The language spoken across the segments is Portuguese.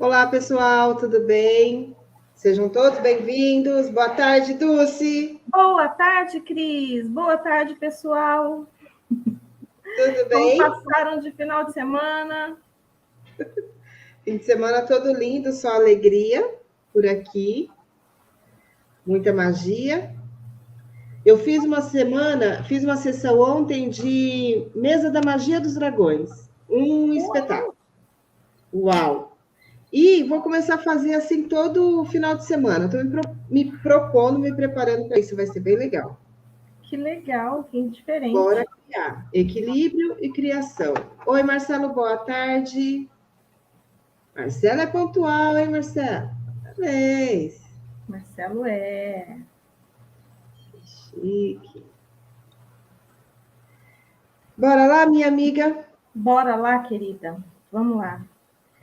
Olá, pessoal, tudo bem? Sejam todos bem-vindos. Boa tarde, Dulce. Boa tarde, Cris. Boa tarde, pessoal. Tudo Como bem? passaram de final de semana? Fim de semana todo lindo, só alegria por aqui, muita magia. Eu fiz uma sessão ontem de Mesa da Magia dos Dragões. Um espetáculo. Uau! E vou começar a fazer assim todo final de semana. Estou me propondo, me preparando para isso. Vai ser bem legal. Que legal, que Bora diferente. criar. Equilíbrio e criação. Oi, Marcelo, boa tarde. Marcelo é pontual, hein, Marcelo? Parabéns. Marcelo é. Chique. Bora lá, minha amiga. Bora lá, querida. Vamos lá.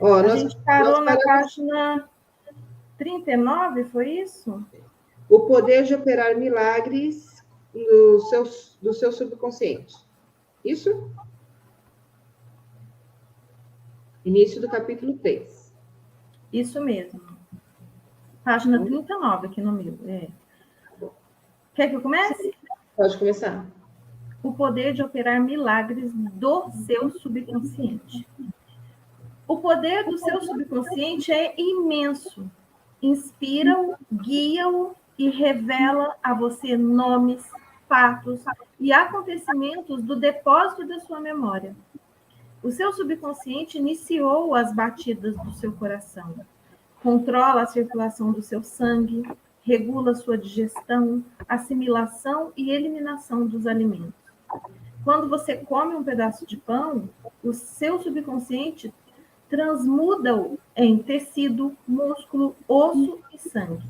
Ó, A nós, gente nós parou na paramos página 39, foi isso? o poder de operar milagres do seu subconsciente. Isso? Início do capítulo 3. Isso mesmo. Página 39 aqui no meu. Quer que eu comece? Pode começar. O poder de operar milagres do seu subconsciente. O poder do seu subconsciente é imenso. Inspira-o, guia-o e revela a você nomes, fatos e acontecimentos do depósito da sua memória. O seu subconsciente iniciou as batidas do seu coração, controla a circulação do seu sangue, regula sua digestão, assimilação e eliminação dos alimentos. Quando você come um pedaço de pão, o seu subconsciente transmuda-o em tecido, músculo, osso e sangue.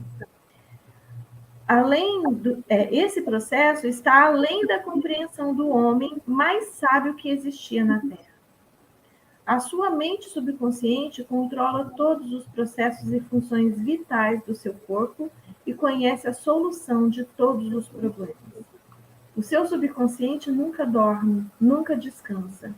Esse processo está além da compreensão do homem mais sábio que existia na Terra. A sua mente subconsciente controla todos os processos e funções vitais do seu corpo e conhece a solução de todos os problemas. O seu subconsciente nunca dorme, nunca descansa.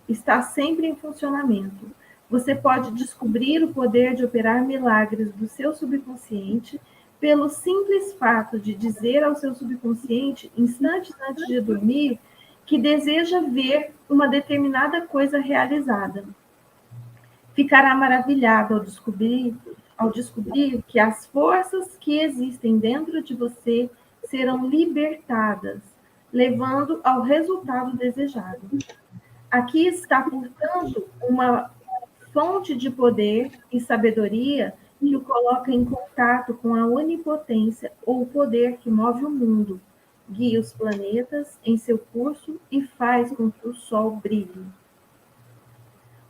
Está sempre em funcionamento. Você pode descobrir o poder de operar milagres do seu subconsciente pelo simples fato de dizer ao seu subconsciente, instantes antes de dormir, que deseja ver uma determinada coisa realizada. Ficará maravilhado ao descobrir que as forças que existem dentro de você serão libertadas, levando ao resultado desejado. Aqui está, portanto, uma fonte de poder e sabedoria que o coloca em contato com a onipotência ou poder que move o mundo, guia os planetas em seu curso e faz com que o sol brilhe.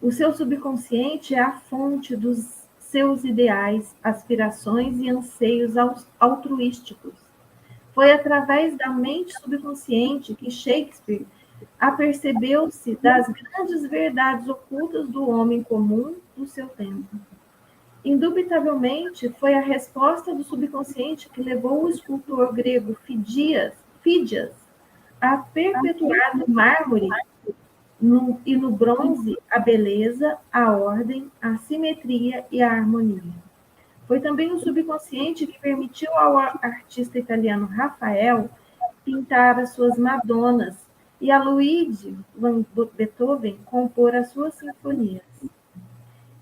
O seu subconsciente é a fonte dos seus ideais, aspirações e anseios altruísticos. Foi através da mente subconsciente que Shakespeare apercebeu-se das grandes verdades ocultas do homem comum do seu tempo. Indubitavelmente, foi a resposta do subconsciente que levou o escultor grego Fídias a perpetuar no mármore e no bronze a beleza, a ordem, a simetria e a harmonia. Foi também o subconsciente que permitiu ao artista italiano Rafael pintar as suas Madonas e a Luigi van Beethoven compor as suas sinfonias.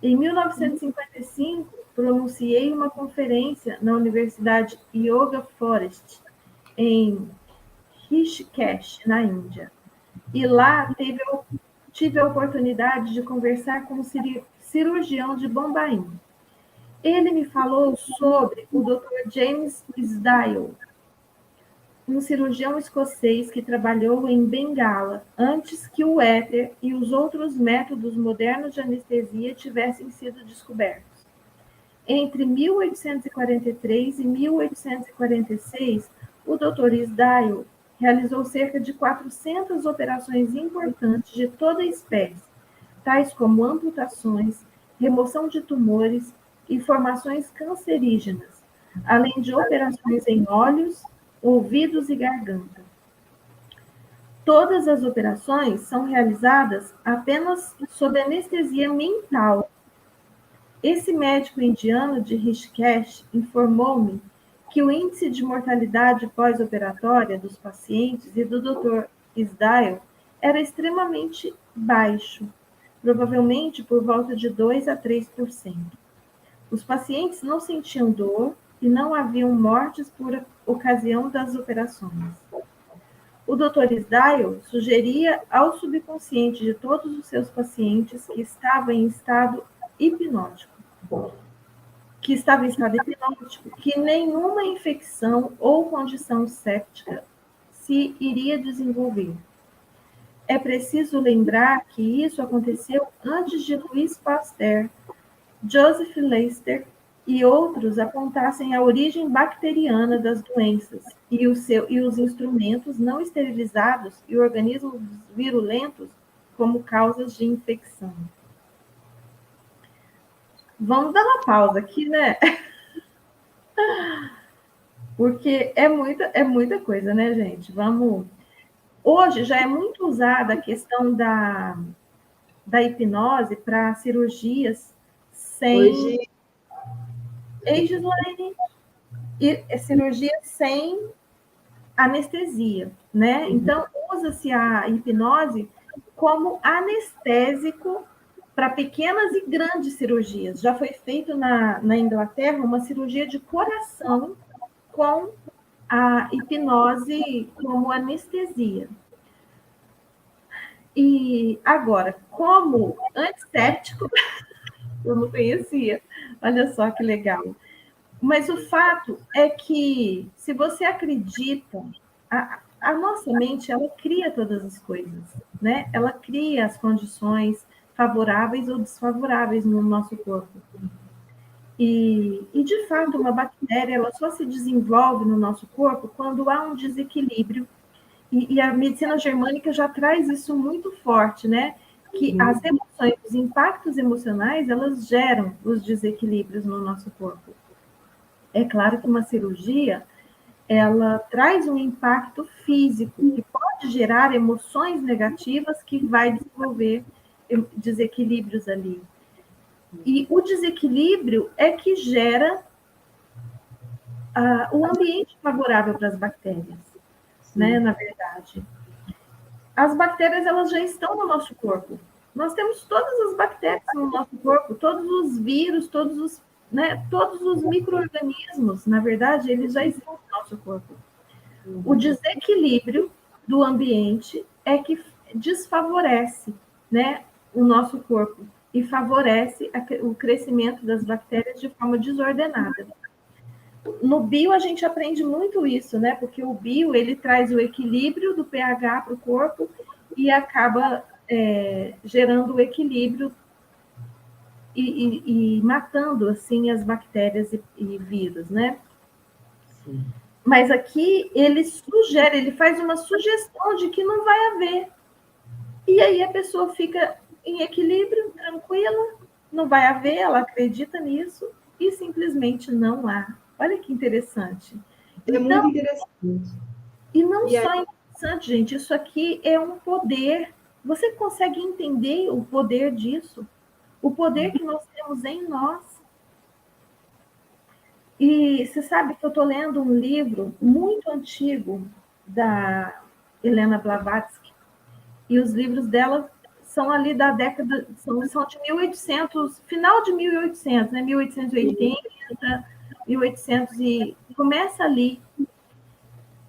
Em 1955, pronunciei uma conferência na Universidade Yoga Forest, em Rishikesh, na Índia. E lá tive a oportunidade de conversar com um cirurgião de Bombaim. Ele me falou sobre o Dr. James Sdale, um cirurgião escocês que trabalhou em Bengala antes que o éter e os outros métodos modernos de anestesia tivessem sido descobertos. Entre 1843 e 1846, o Dr. Sdale realizou cerca de 400 operações importantes de toda espécie, tais como amputações, remoção de tumores e formações cancerígenas, além de operações em olhos, ouvidos e garganta. Todas as operações são realizadas apenas sob anestesia mental. Esse médico indiano de Rishikesh informou-me que o índice de mortalidade pós-operatória dos pacientes e do Dr. Isdale era extremamente baixo, provavelmente por volta de 2 a 3%. Os pacientes não sentiam dor e não haviam mortes por ocasião das operações. O Dr. Isdale sugeria ao subconsciente de todos os seus pacientes que estava em estado hipnótico, que nenhuma infecção ou condição séptica se iria desenvolver. É preciso lembrar que isso aconteceu antes de Louis Pasteur, Joseph Lister e outros apontassem a origem bacteriana das doenças e os instrumentos não esterilizados e organismos virulentos como causas de infecção. Vamos dar uma pausa aqui, né? Porque é muita coisa, né, gente? Vamos. Hoje já é muito usada a questão da hipnose para cirurgias sem. Gislaine, e cirurgia sem anestesia, né? Então, usa-se a hipnose como anestésico para pequenas e grandes cirurgias. Já foi feito na Inglaterra uma cirurgia de coração com a hipnose como anestesia. E agora, como antisséptico, eu não conhecia. Olha só que legal. Mas o fato é que, se você acredita, a nossa mente, ela cria todas as coisas, né? Ela cria as condições favoráveis ou desfavoráveis no nosso corpo. E de fato, uma bactéria, ela só se desenvolve no nosso corpo quando há um desequilíbrio. E a medicina germânica já traz isso muito forte, né? Que as emoções, os impactos emocionais, elas geram os desequilíbrios no nosso corpo. É claro que uma cirurgia, ela traz um impacto físico, que pode gerar emoções negativas, que vai desenvolver desequilíbrios ali. E o desequilíbrio é que gera o ambiente favorável para as bactérias, né, na verdade. As bactérias, elas já estão no nosso corpo. Nós temos todas as bactérias no nosso corpo, todos os vírus, todos os micro-organismos, na verdade, eles já estão no nosso corpo. O desequilíbrio do ambiente é que desfavorece, né, o nosso corpo e favorece o crescimento das bactérias de forma desordenada. No bio, a gente aprende muito isso, né? Porque o bio, ele traz o equilíbrio do pH para o corpo e acaba gerando o equilíbrio e matando, assim, as bactérias e vírus, né? Sim. Mas aqui ele sugere, ele faz uma sugestão de que não vai haver. E aí a pessoa fica em equilíbrio, tranquila, não vai haver, ela acredita nisso e simplesmente não há. Olha que interessante. É muito interessante. E não só interessante, gente, isso aqui é um poder. Você consegue entender o poder disso? O poder que nós temos em nós. E você sabe que eu estou lendo um livro muito antigo da Helena Blavatsky, e os livros dela são ali da década, são de 1800, final de 1800, né? 1880, 1800, e começa ali.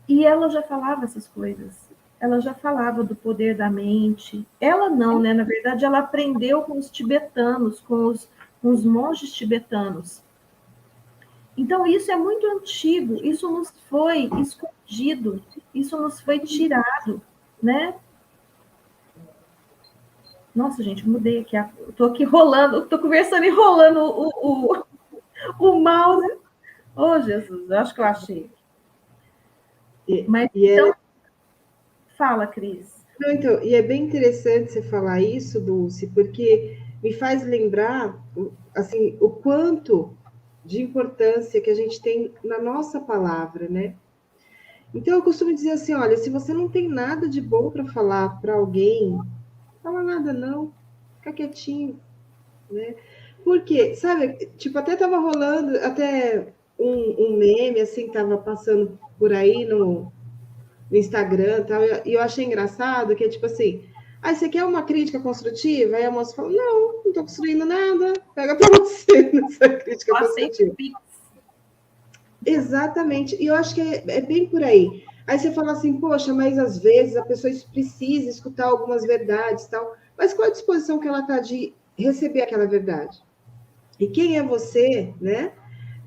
E ela já falava essas coisas. Ela já falava do poder da mente. Ela não, né? Na verdade, ela aprendeu com os tibetanos, com os monges tibetanos. Então, isso é muito antigo, isso nos foi escondido, isso nos foi tirado, né? Nossa, gente, mudei aqui. Estou aqui rolando, estou conversando e rolando o mouse. Oh, Jesus, eu acho que eu achei. Mas, então, fala, Cris. Não, então, e é bem interessante você falar isso, Dulce, porque me faz lembrar, assim, o quanto de importância que a gente tem na nossa palavra, né? Então, eu costumo dizer assim, olha, se você não tem nada de bom para falar para alguém, fala nada não, fica quietinho, né? Porque, sabe, tipo, até tava rolando, até um meme, assim, tava passando por aí no Instagram e tal, e eu achei engraçado que é tipo assim, você quer uma crítica construtiva? Aí a moça fala, não tô construindo nada, pega pra você nessa crítica construtiva. Exatamente, e eu acho que é bem por aí. Aí você fala assim, poxa, mas às vezes a pessoa precisa escutar algumas verdades e tal, mas qual a disposição que ela está de receber aquela verdade? E quem é você, né,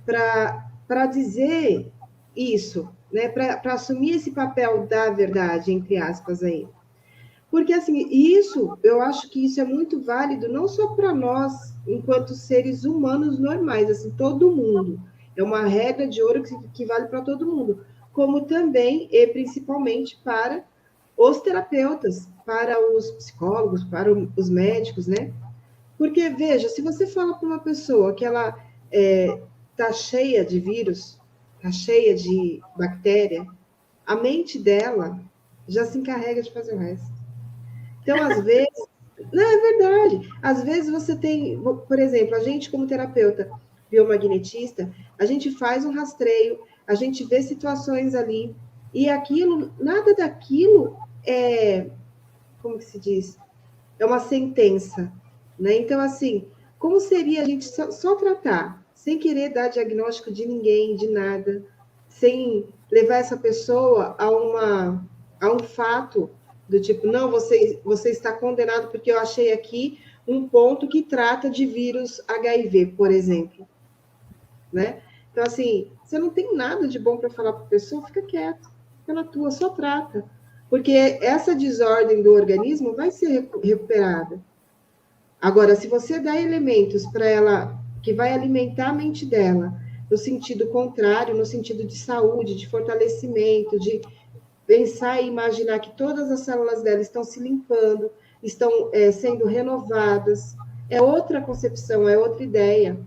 para dizer isso, né, para assumir esse papel da verdade, entre aspas, aí? Porque, assim, isso, eu acho que isso é muito válido, não só para nós, enquanto seres humanos normais, assim, todo mundo. É uma regra de ouro que vale para todo mundo, como também e principalmente para os terapeutas, para os psicólogos, para os médicos, né? Porque, veja, se você fala para uma pessoa que ela está cheia de vírus, está cheia de bactéria, a mente dela já se encarrega de fazer o resto. Então, às vezes, não, é verdade. Às vezes você tem, por exemplo, a gente como terapeuta biomagnetista, a gente faz um rastreio, a gente vê situações ali, e aquilo, nada daquilo é, como que se diz? É uma sentença, né? Então, assim, como seria a gente só tratar, sem querer dar diagnóstico de ninguém, de nada, sem levar essa pessoa a um fato do tipo, não, você está condenado porque eu achei aqui um ponto que trata de vírus HIV, por exemplo, né? Então, assim, você não tem nada de bom para falar para a pessoa, fica quieto, fica na tua, só trata. Porque essa desordem do organismo vai ser recuperada. Agora, se você dá elementos para ela que vai alimentar a mente dela, no sentido contrário, no sentido de saúde, de fortalecimento, de pensar e imaginar que todas as células dela estão se limpando, estão sendo renovadas, é outra concepção, é outra ideia.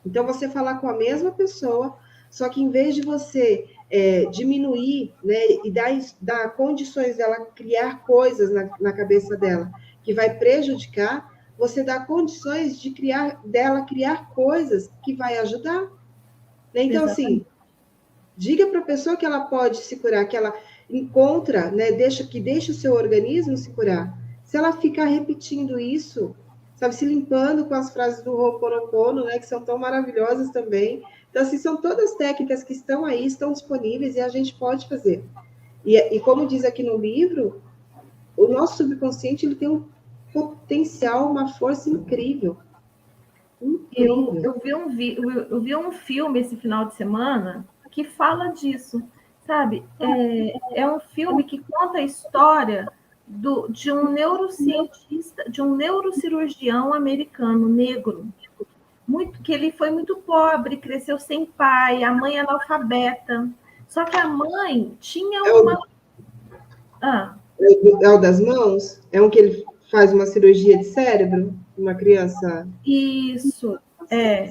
Então, você falar com a mesma pessoa, só que em vez de você diminuir, né, e dar condições dela criar coisas na cabeça dela que vai prejudicar, você dá condições dela criar coisas que vai ajudar. Né? Então, assim, diga para a pessoa que ela pode se curar, que ela encontra, né, deixa o seu organismo se curar. Se ela ficar repetindo isso, sabe, se limpando com as frases do Ho'oponopono, né, que são tão maravilhosas também. Então, assim, são todas técnicas que estão aí, estão disponíveis e a gente pode fazer. E como diz aqui no livro, o nosso subconsciente ele tem um potencial, uma força incrível. Eu vi um filme esse final de semana que fala disso, sabe? É um filme que conta a história de um neurocientista, de um neurocirurgião americano negro, que ele foi muito pobre, cresceu sem pai, a mãe analfabeta. Só que a mãe tinha uma. É o das mãos? É um que ele faz uma cirurgia de cérebro? Uma criança. Isso.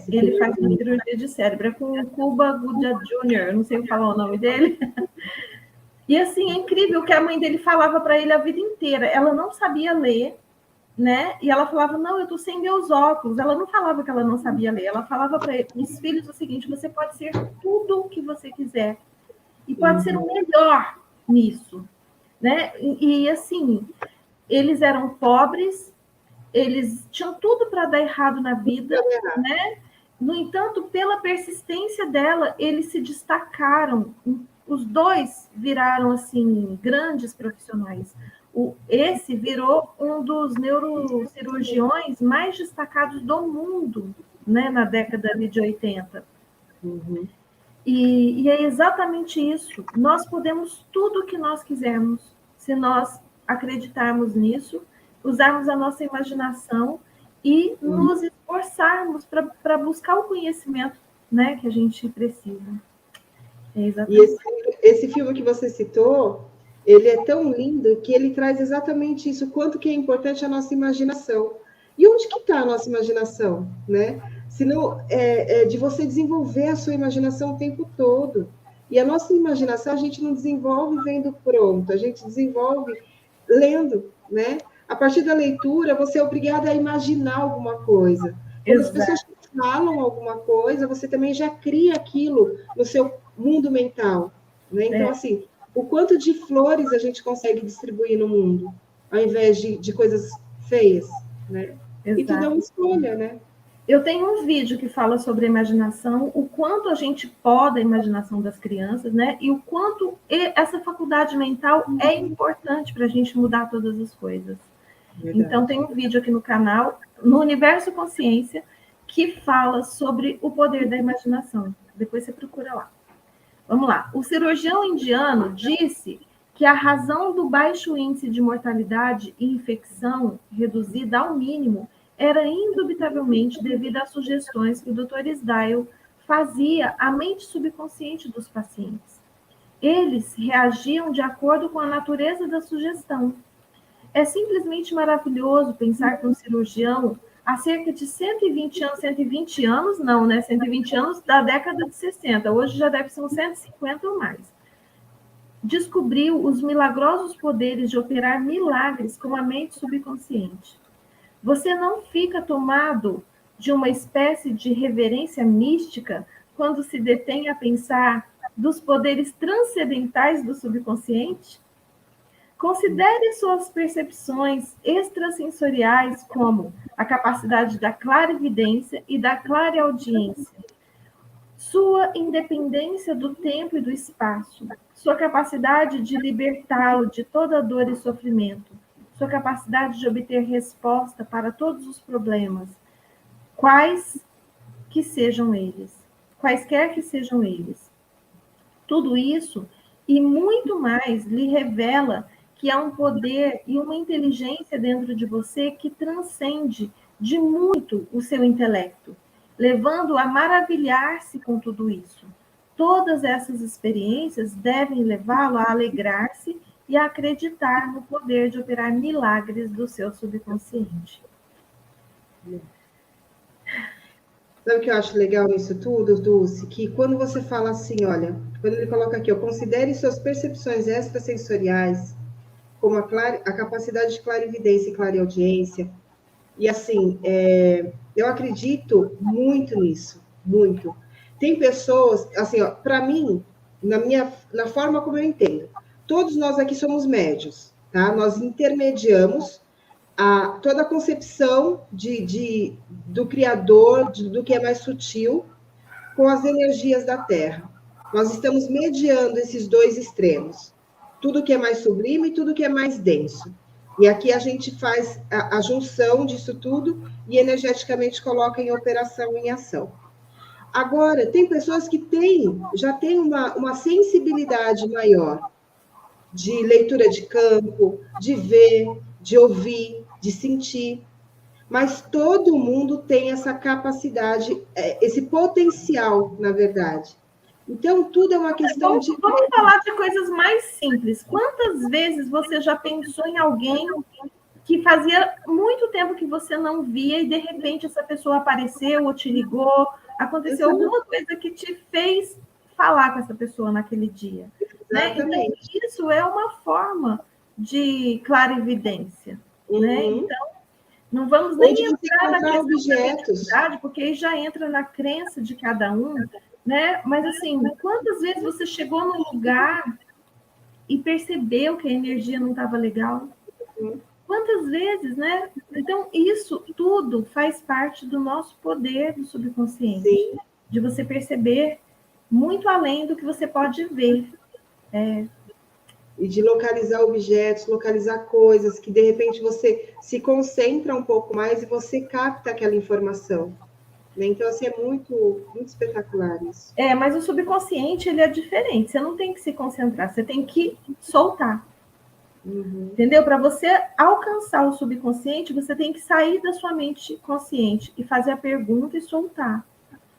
Ele faz uma cirurgia de cérebro. É com o Cuba Gooding Jr., não sei falar o nome dele. E assim, é incrível que a mãe dele falava para ele a vida inteira. Ela não sabia ler, né? E ela falava, não, eu tô sem meus óculos. Ela não falava que ela não sabia ler. Ela falava para os filhos o seguinte, você pode ser tudo o que você quiser. E pode ser o melhor nisso, né? E assim, eles eram pobres, eles tinham tudo para dar errado na vida, né? No entanto, pela persistência dela, eles se destacaram. Os dois viraram assim grandes profissionais. Esse virou um dos neurocirurgiões mais destacados do mundo, né, na década de 80. Uhum. E é exatamente isso. Nós podemos tudo o que nós quisermos, se nós acreditarmos nisso, usarmos a nossa imaginação e nos esforçarmos para buscar o conhecimento, né, que a gente precisa. E esse filme que você citou, ele é tão lindo que ele traz exatamente isso, quanto que é importante a nossa imaginação. E onde que está a nossa imaginação, né? Senão, de você desenvolver a sua imaginação o tempo todo. E a nossa imaginação a gente não desenvolve vendo pronto, a gente desenvolve lendo, né? A partir da leitura, você é obrigada a imaginar alguma coisa. Quando as pessoas falam alguma coisa, você também já cria aquilo no seu mundo mental, né? Então, assim, o quanto de flores a gente consegue distribuir no mundo, ao invés de coisas feias, né? Exato. E tudo é uma escolha, né? Eu tenho um vídeo que fala sobre a imaginação, o quanto a gente poda a imaginação das crianças, né? E o quanto essa faculdade mental é importante para a gente mudar todas as coisas. Verdade. Então, tem um vídeo aqui no canal, no Universo Consciência, que fala sobre o poder da imaginação. Depois você procura lá. Vamos lá. O cirurgião indiano disse que a razão do baixo índice de mortalidade e infecção reduzida ao mínimo era indubitavelmente devido às sugestões que o Dr. Sdale fazia à mente subconsciente dos pacientes. Eles reagiam de acordo com a natureza da sugestão. É simplesmente maravilhoso pensar que um cirurgião, há cerca de 120 anos não, né? 120 anos da década de 60, hoje já deve ser uns 150 ou mais, descobriu os milagrosos poderes de operar milagres com a mente subconsciente. Você não fica tomado de uma espécie de reverência mística quando se detém a pensar dos poderes transcendentais do subconsciente? Considere suas percepções extrasensoriais como a capacidade da clarividência e da clareaudiência, sua independência do tempo e do espaço, sua capacidade de libertá-lo de toda dor e sofrimento, sua capacidade de obter resposta para todos os problemas, quaisquer que sejam eles. Tudo isso e muito mais lhe revela que há um poder e uma inteligência dentro de você que transcende de muito o seu intelecto, levando a maravilhar-se com tudo isso. Todas essas experiências devem levá-lo a alegrar-se e a acreditar no poder de operar milagres do seu subconsciente. Sabe o que eu acho legal nisso tudo, Dulce? Que quando você fala assim, olha, quando ele coloca aqui, ó, considere suas percepções extrasensoriais, como a capacidade de clarividência e clareaudiência. E assim, eu acredito muito nisso, muito. Tem pessoas, assim, para mim, na forma como eu entendo, todos nós aqui somos médios, tá? Nós intermediamos toda a concepção do Criador, do que é mais sutil, com as energias da Terra. Nós estamos mediando esses dois extremos. Tudo que é mais sublime e tudo que é mais denso. E aqui a gente faz a junção disso tudo e energeticamente coloca em operação, em ação. Agora, tem pessoas que já têm uma sensibilidade maior de leitura de campo, de ver, de ouvir, de sentir. Mas todo mundo tem essa capacidade, esse potencial, na verdade. Então, tudo é uma questão de... Vamos falar de coisas mais simples. Quantas vezes você já pensou em alguém que fazia muito tempo que você não via e, de repente, essa pessoa apareceu ou te ligou, aconteceu alguma coisa que te fez falar com essa pessoa naquele dia? Né? Então, isso é uma forma de clarividência. Né? Então, não vamos nem entrar na questão objetos, da identidade, porque aí já entra na crença de cada um, né? Mas, assim, quantas vezes você chegou no lugar e percebeu que a energia não estava legal? Quantas vezes, né? Então, isso tudo faz parte do nosso poder do subconsciente. Sim. De você perceber muito além do que você pode ver. E de localizar objetos, localizar coisas, que de repente você se concentra um pouco mais e você capta aquela informação. Então, assim, é muito, muito espetacular isso. Mas o subconsciente, ele é diferente. Você não tem que se concentrar, você tem que soltar. Entendeu? Para você alcançar o subconsciente, você tem que sair da sua mente consciente e fazer a pergunta e soltar.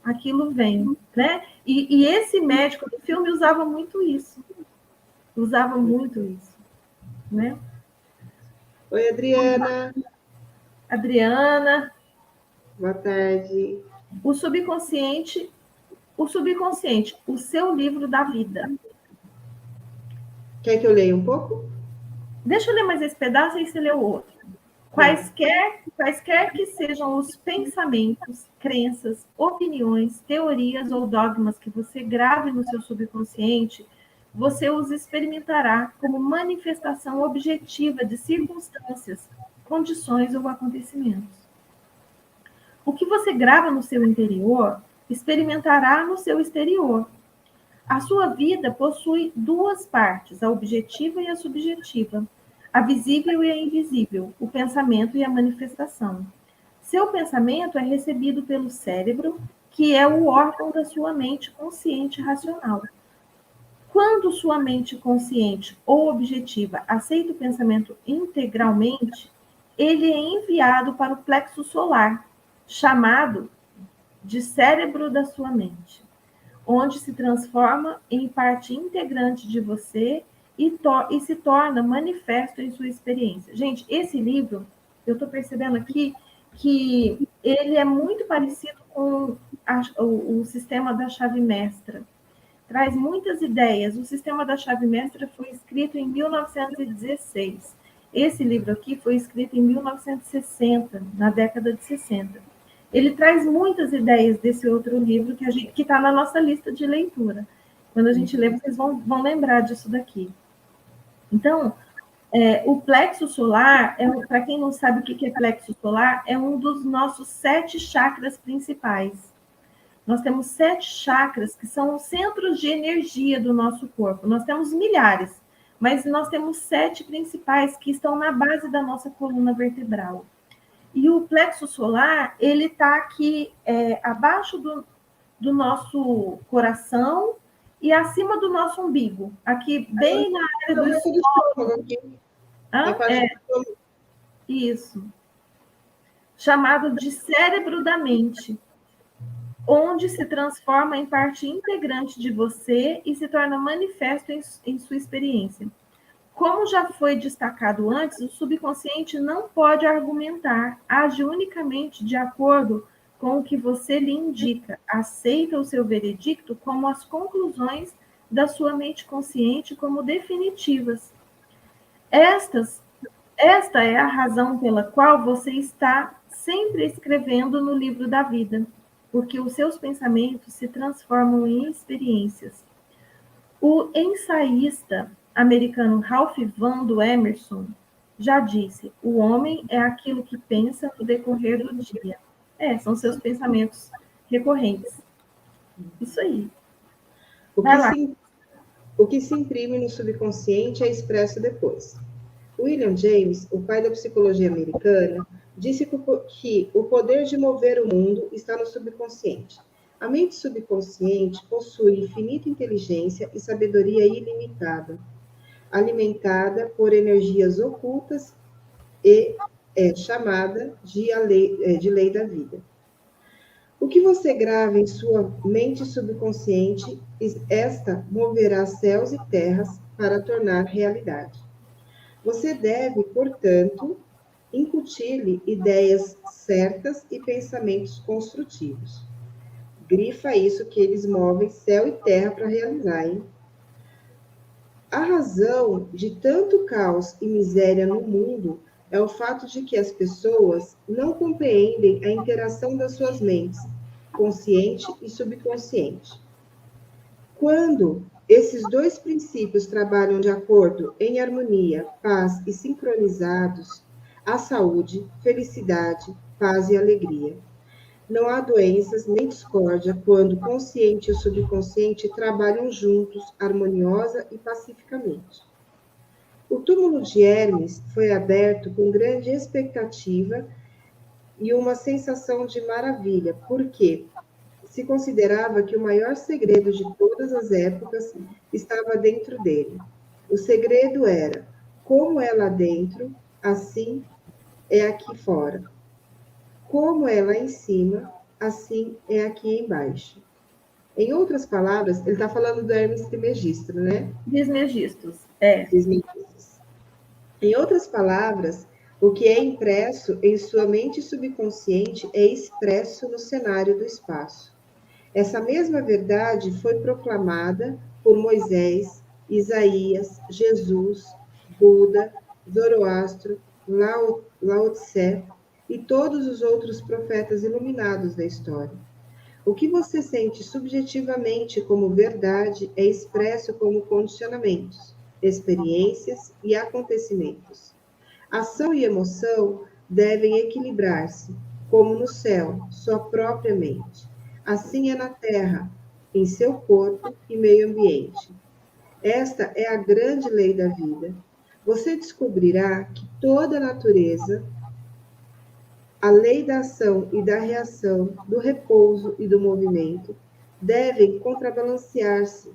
Aquilo vem, né? E esse médico do filme usava muito isso. Né? Oi, Adriana. Adriana. Boa tarde. O subconsciente, o seu livro da vida. Quer que eu leia um pouco? Deixa eu ler mais esse pedaço e você lê o outro. Quaisquer que sejam os pensamentos, crenças, opiniões, teorias ou dogmas que você grave no seu subconsciente, você os experimentará como manifestação objetiva de circunstâncias, condições ou acontecimentos. O que você grava no seu interior, experimentará no seu exterior. A sua vida possui duas partes, a objetiva e a subjetiva, a visível e a invisível, o pensamento e a manifestação. Seu pensamento é recebido pelo cérebro, que é o órgão da sua mente consciente e racional. Quando sua mente consciente ou objetiva aceita o pensamento integralmente, ele é enviado para o plexo solar, chamado de cérebro da sua mente, onde se transforma em parte integrante de você e se torna manifesto em sua experiência. Gente, esse livro, eu estou percebendo aqui que ele é muito parecido com o sistema da chave mestra. Traz muitas ideias. O sistema da chave mestra foi escrito em 1916. Esse livro aqui foi escrito em 1960, na década de 60. Ele traz muitas ideias desse outro livro que está na nossa lista de leitura. Quando a gente lê, vocês vão lembrar disso daqui. Então, o plexo solar, para quem não sabe o que é plexo solar, é um dos nossos 7 chakras principais. Nós temos 7 chakras, que são os centros de energia do nosso corpo. Nós temos milhares, mas nós temos 7 principais que estão na base da nossa coluna vertebral. E o plexo solar, ele está aqui abaixo do nosso coração e acima do nosso umbigo. Aqui, bem na área do estômago. Isso. Chamado de cérebro da mente, onde se transforma em parte integrante de você e se torna manifesto em sua experiência. Como já foi destacado antes, o subconsciente não pode argumentar, age unicamente de acordo com o que você lhe indica, aceita o seu veredicto como as conclusões da sua mente consciente como definitivas. Esta é a razão pela qual você está sempre escrevendo no livro da vida, porque os seus pensamentos se transformam em experiências. O ensaísta americano Ralph Waldo Emerson já disse: o homem é aquilo que pensa no decorrer do dia. São seus pensamentos recorrentes. Isso aí. O que se imprime no subconsciente é expresso depois. William James, o pai da psicologia americana, disse que o poder de mover o mundo está no subconsciente. A mente subconsciente possui infinita inteligência e sabedoria ilimitada, alimentada por energias ocultas e é chamada de lei da vida. O que você grava em sua mente subconsciente, esta moverá céus e terras para tornar realidade. Você deve, portanto, incutir-lhe ideias certas e pensamentos construtivos. Grifa isso que eles movem céu e terra para realizar, hein? A razão de tanto caos e miséria no mundo é o fato de que as pessoas não compreendem a interação das suas mentes, consciente e subconsciente. Quando esses dois princípios trabalham de acordo, em harmonia, paz e sincronizados, há saúde, felicidade, paz e alegria. Não há doenças nem discórdia quando o consciente e o subconsciente trabalham juntos, harmoniosa e pacificamente. O túmulo de Hermes foi aberto com grande expectativa e uma sensação de maravilha, porque se considerava que o maior segredo de todas as épocas estava dentro dele. O segredo era: como é lá dentro, assim é aqui fora. Como é lá em cima, assim é aqui embaixo. Em outras palavras, ele está falando do Hermes Trismegisto, né? Trismegistos, Trismegistos. Em outras palavras, o que é impresso em sua mente subconsciente é expresso no cenário do espaço. Essa mesma verdade foi proclamada por Moisés, Isaías, Jesus, Buda, Zoroastro, Lao Tse e todos os outros profetas iluminados da história. O que você sente subjetivamente como verdade é expresso como condicionamentos, experiências e acontecimentos. Ação e emoção devem equilibrar-se, como no céu, sua própria mente. Assim é na terra, em seu corpo e meio ambiente. Esta é a grande lei da vida. Você descobrirá que toda a natureza, a lei da ação e da reação, do repouso e do movimento, devem contrabalançar-se,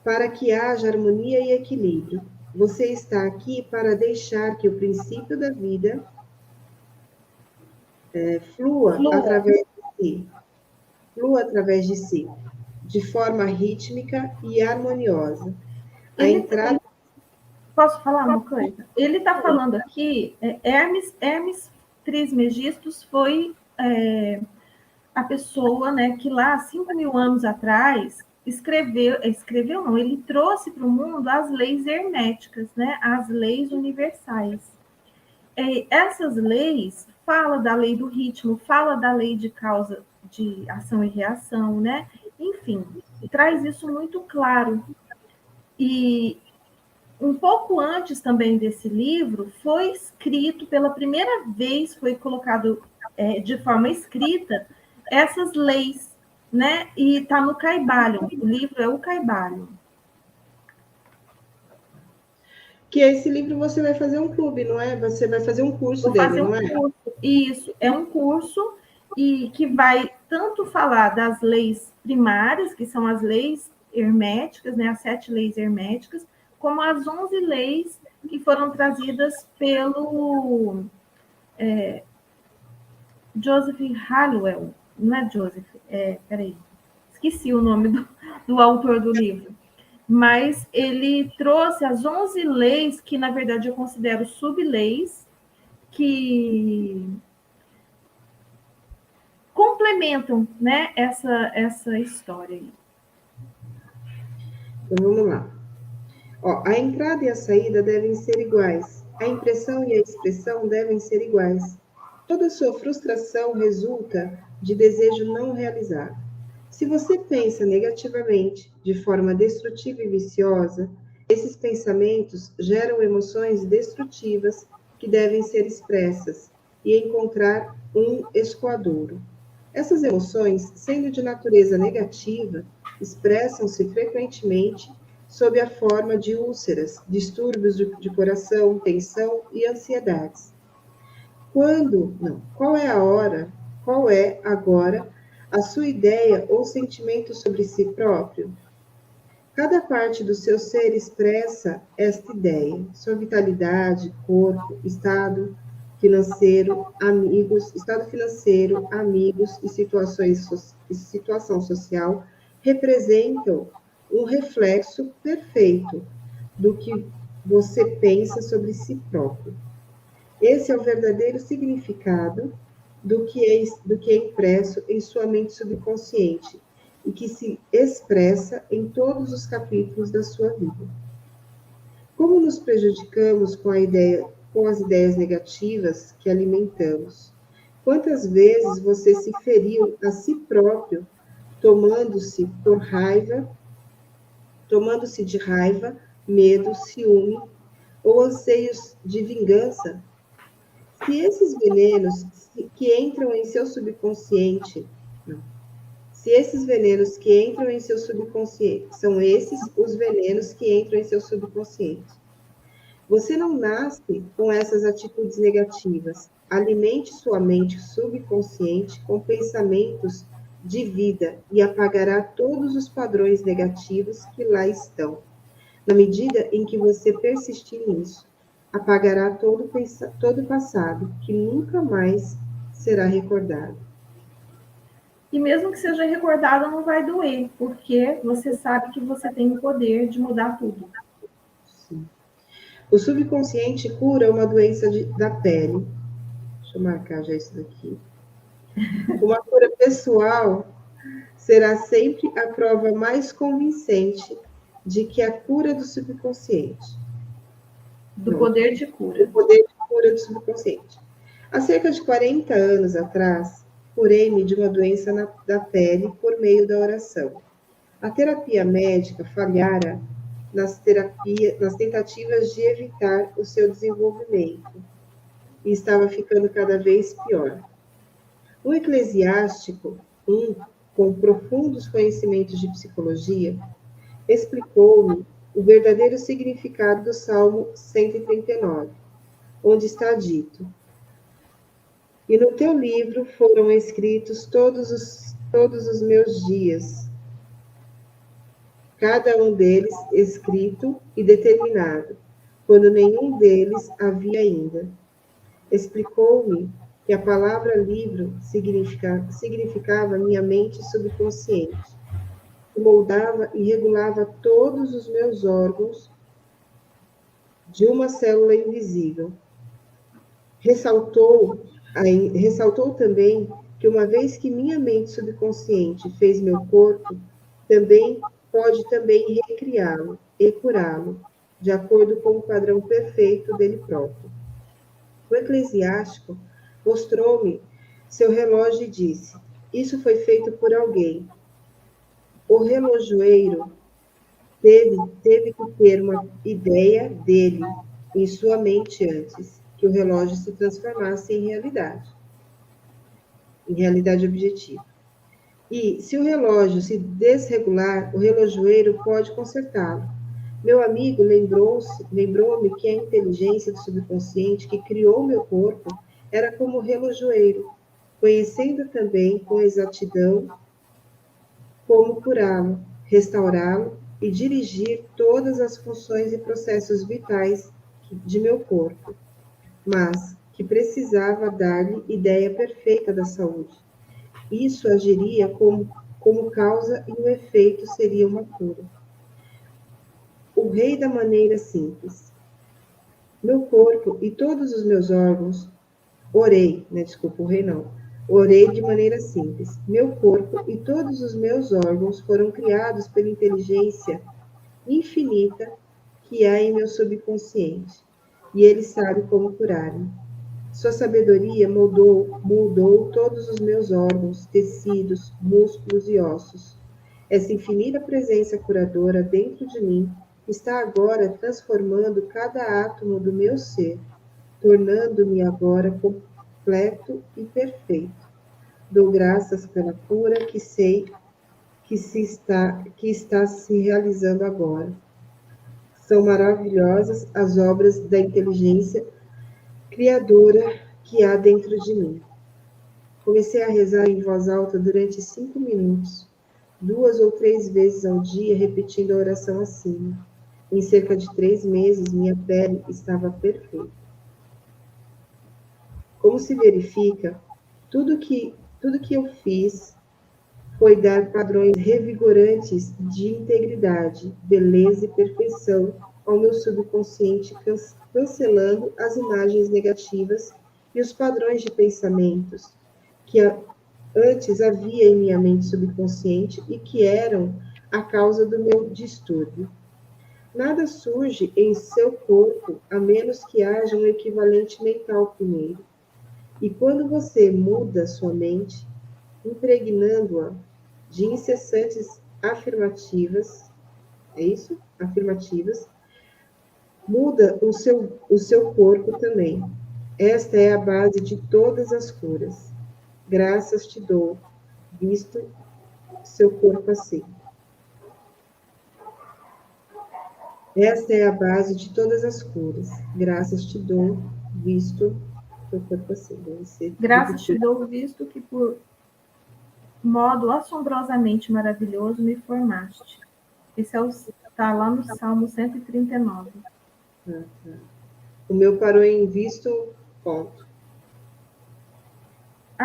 para que haja harmonia e equilíbrio. Você está aqui para deixar que o princípio da vida flua através de si, de forma rítmica e harmoniosa. A Ele, entrada... posso falar uma coisa? Ele está falando aqui, Hermes Trismegistus foi a pessoa, né, que lá, 5.000 anos atrás, escreveu não, ele trouxe para o mundo as leis herméticas, né, as leis universais. Essas leis fala da lei do ritmo, fala da lei de causa, de ação e reação, né? Enfim, traz isso muito claro. E um pouco antes também desse livro, foi escrito, pela primeira vez, foi colocado de forma escrita, essas leis, né? E está no Kybalion, o livro é o Kybalion. Que esse livro você vai fazer um clube, não é? Você vai fazer um curso dele, não é? Curso. Isso, é um curso e que vai tanto falar das leis primárias, que são as leis herméticas, né, as 7 leis herméticas, como as 11 leis que foram trazidas pelo Joseph Halliwell. Não é Joseph, peraí, esqueci o nome do autor do livro. Mas ele trouxe as 11 leis, que na verdade eu considero sub-leis, que complementam, né, essa história aí. Então vamos lá. A entrada e a saída devem ser iguais. A impressão e a expressão devem ser iguais. Toda sua frustração resulta de desejo não realizado. Se você pensa negativamente, de forma destrutiva e viciosa, esses pensamentos geram emoções destrutivas que devem ser expressas e encontrar um escoadouro. Essas emoções, sendo de natureza negativa, expressam-se frequentemente sob a forma de úlceras, distúrbios de coração, tensão e ansiedades. Qual é agora a sua ideia ou sentimento sobre si próprio? Cada parte do seu ser expressa esta ideia, sua vitalidade, corpo, estado financeiro, amigos e situação social representam um reflexo perfeito do que você pensa sobre si próprio. Esse é o verdadeiro significado do que é impresso em sua mente subconsciente e que se expressa em todos os capítulos da sua vida. Como nos prejudicamos com as ideias negativas que alimentamos? Quantas vezes você se feriu a si próprio tomando-se de raiva, medo, ciúme ou anseios de vingança? Se esses venenos que entram em seu subconsciente, são esses os venenos que entram em seu subconsciente. Você não nasce com essas atitudes negativas. Alimente sua mente subconsciente com pensamentos de vida e apagará todos os padrões negativos que lá estão. Na medida em que você persistir nisso, apagará todo o passado, que nunca mais será recordado. E mesmo que seja recordado, não vai doer, porque você sabe que você tem o poder de mudar tudo. Sim. O subconsciente cura uma doença da pele. Deixa eu marcar já isso daqui. Uma cura pessoal será sempre a prova mais convincente de que a cura do subconsciente. Do poder de cura. Do poder de cura do subconsciente. Há cerca de 40 anos atrás, curei-me de uma doença da pele por meio da oração. A terapia médica falhara nas tentativas de evitar o seu desenvolvimento e estava ficando cada vez pior. Um eclesiástico, com profundos conhecimentos de psicologia, explicou-me o verdadeiro significado do Salmo 139, onde está dito: e no teu livro foram escritos todos os meus dias, cada um deles escrito e determinado, quando nenhum deles havia ainda. Explicou-me que a palavra livro significava minha mente subconsciente, que moldava e regulava todos os meus órgãos de uma célula invisível. Ressaltou também que uma vez que minha mente subconsciente fez meu corpo, pode também recriá-lo e curá-lo, de acordo com o padrão perfeito dele próprio. O eclesiástico mostrou-me seu relógio e disse: isso foi feito por alguém. O relojoeiro teve que ter uma ideia dele em sua mente antes que o relógio se transformasse em realidade objetiva. E, se o relógio se desregular, o relojoeiro pode consertá-lo. Meu amigo lembrou-me que a inteligência do subconsciente que criou meu corpo era como relojoeiro, conhecendo também com exatidão como curá-lo, restaurá-lo e dirigir todas as funções e processos vitais de meu corpo, mas que precisava dar-lhe ideia perfeita da saúde. Isso agiria como causa e o efeito seria uma cura. O rei da maneira simples. Meu corpo e todos os meus órgãos, orei de maneira simples. Meu corpo e todos os meus órgãos foram criados pela inteligência infinita que há em meu subconsciente, e ele sabe como curar-me. Sua sabedoria moldou todos os meus órgãos, tecidos, músculos e ossos. Essa infinita presença curadora dentro de mim está agora transformando cada átomo do meu ser, tornando-me agora completo e perfeito. Dou graças pela cura que sei que está se realizando agora. São maravilhosas as obras da inteligência criadora que há dentro de mim. Comecei a rezar em voz alta durante 5 minutos, 2 ou 3 vezes ao dia, repetindo a oração acima. Em cerca de 3 meses, minha pele estava perfeita. Como se verifica, tudo que eu fiz foi dar padrões revigorantes de integridade, beleza e perfeição ao meu subconsciente, cancelando as imagens negativas e os padrões de pensamentos que antes havia em minha mente subconsciente e que eram a causa do meu distúrbio. Nada surge em seu corpo a menos que haja um equivalente mental primeiro. E quando você muda sua mente, impregnando-a de incessantes afirmativas, é isso? Afirmativas, muda o seu corpo também. Esta é a base de todas as curas. Graças te dou, visto seu corpo assim. Esta é a base de todas as curas. Graças te dou, visto seu corpo assim. Graças te dou, visto que por modo assombrosamente maravilhoso me formaste. Esse está lá no Salmo 139. Tá. O meu parou em visto, ponto.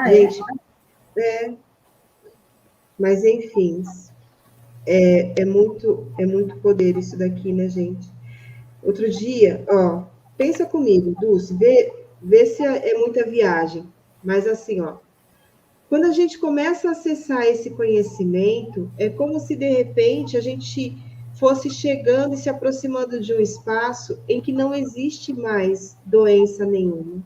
Gente, mas enfim, é muito poder isso daqui, né, gente? Outro dia, pensa comigo, Dulce, vê se é muita viagem, mas assim, quando a gente começa a acessar esse conhecimento, é como se de repente a gente fosse chegando e se aproximando de um espaço em que não existe mais doença nenhuma,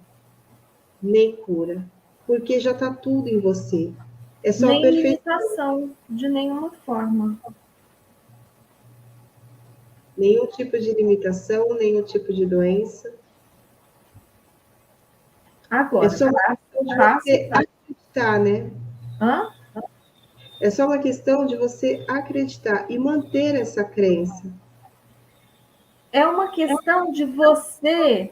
nem cura, porque já está tudo em você. É só Nem limitação, de nenhuma forma. Nenhum tipo de limitação, nenhum tipo de doença. Agora, é só uma questão de você acreditar, né? Hã? É só uma questão de você acreditar e manter essa crença. É uma questão de você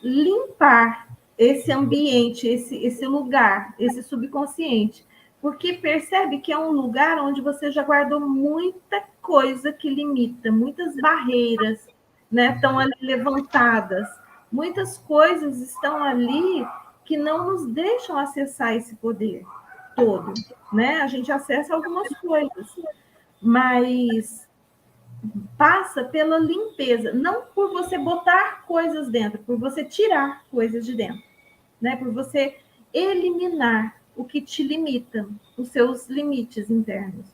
limpar esse ambiente, esse lugar, esse subconsciente. Porque percebe que é um lugar onde você já guardou muita coisa que limita, muitas barreiras, né, estão ali levantadas. Muitas coisas estão ali que não nos deixam acessar esse poder todo, né? A gente acessa algumas coisas, mas passa pela limpeza, não por você botar coisas dentro, por você tirar coisas de dentro, né? Por você eliminar o que te limita, os seus limites internos.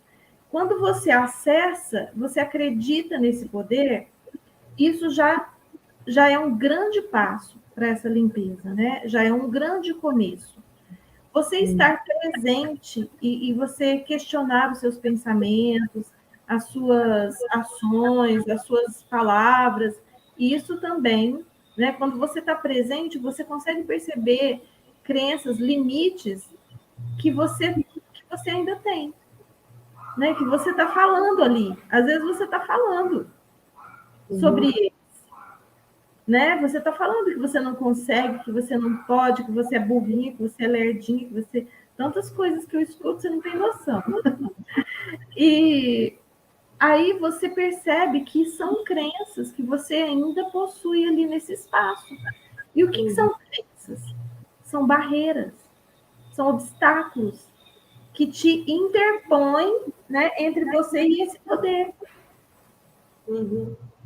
Quando você acessa, você acredita nesse poder, isso já é um grande passo para essa limpeza, né? Já é um grande começo. Você estar presente e você questionar os seus pensamentos, as suas ações, as suas palavras, isso também, né? Quando você está presente, você consegue perceber crenças, limites que você ainda tem, né? Que você está falando ali. Às vezes você está falando sobre eles, né? Você está falando que você não consegue, que você não pode, que você é burrinho, que você é lerdinho, que você... Tantas coisas que eu escuto, você não tem noção. E aí você percebe que são crenças que você ainda possui ali nesse espaço. E o que são crenças? São barreiras, são obstáculos que te interpõem, né, entre você e esse poder.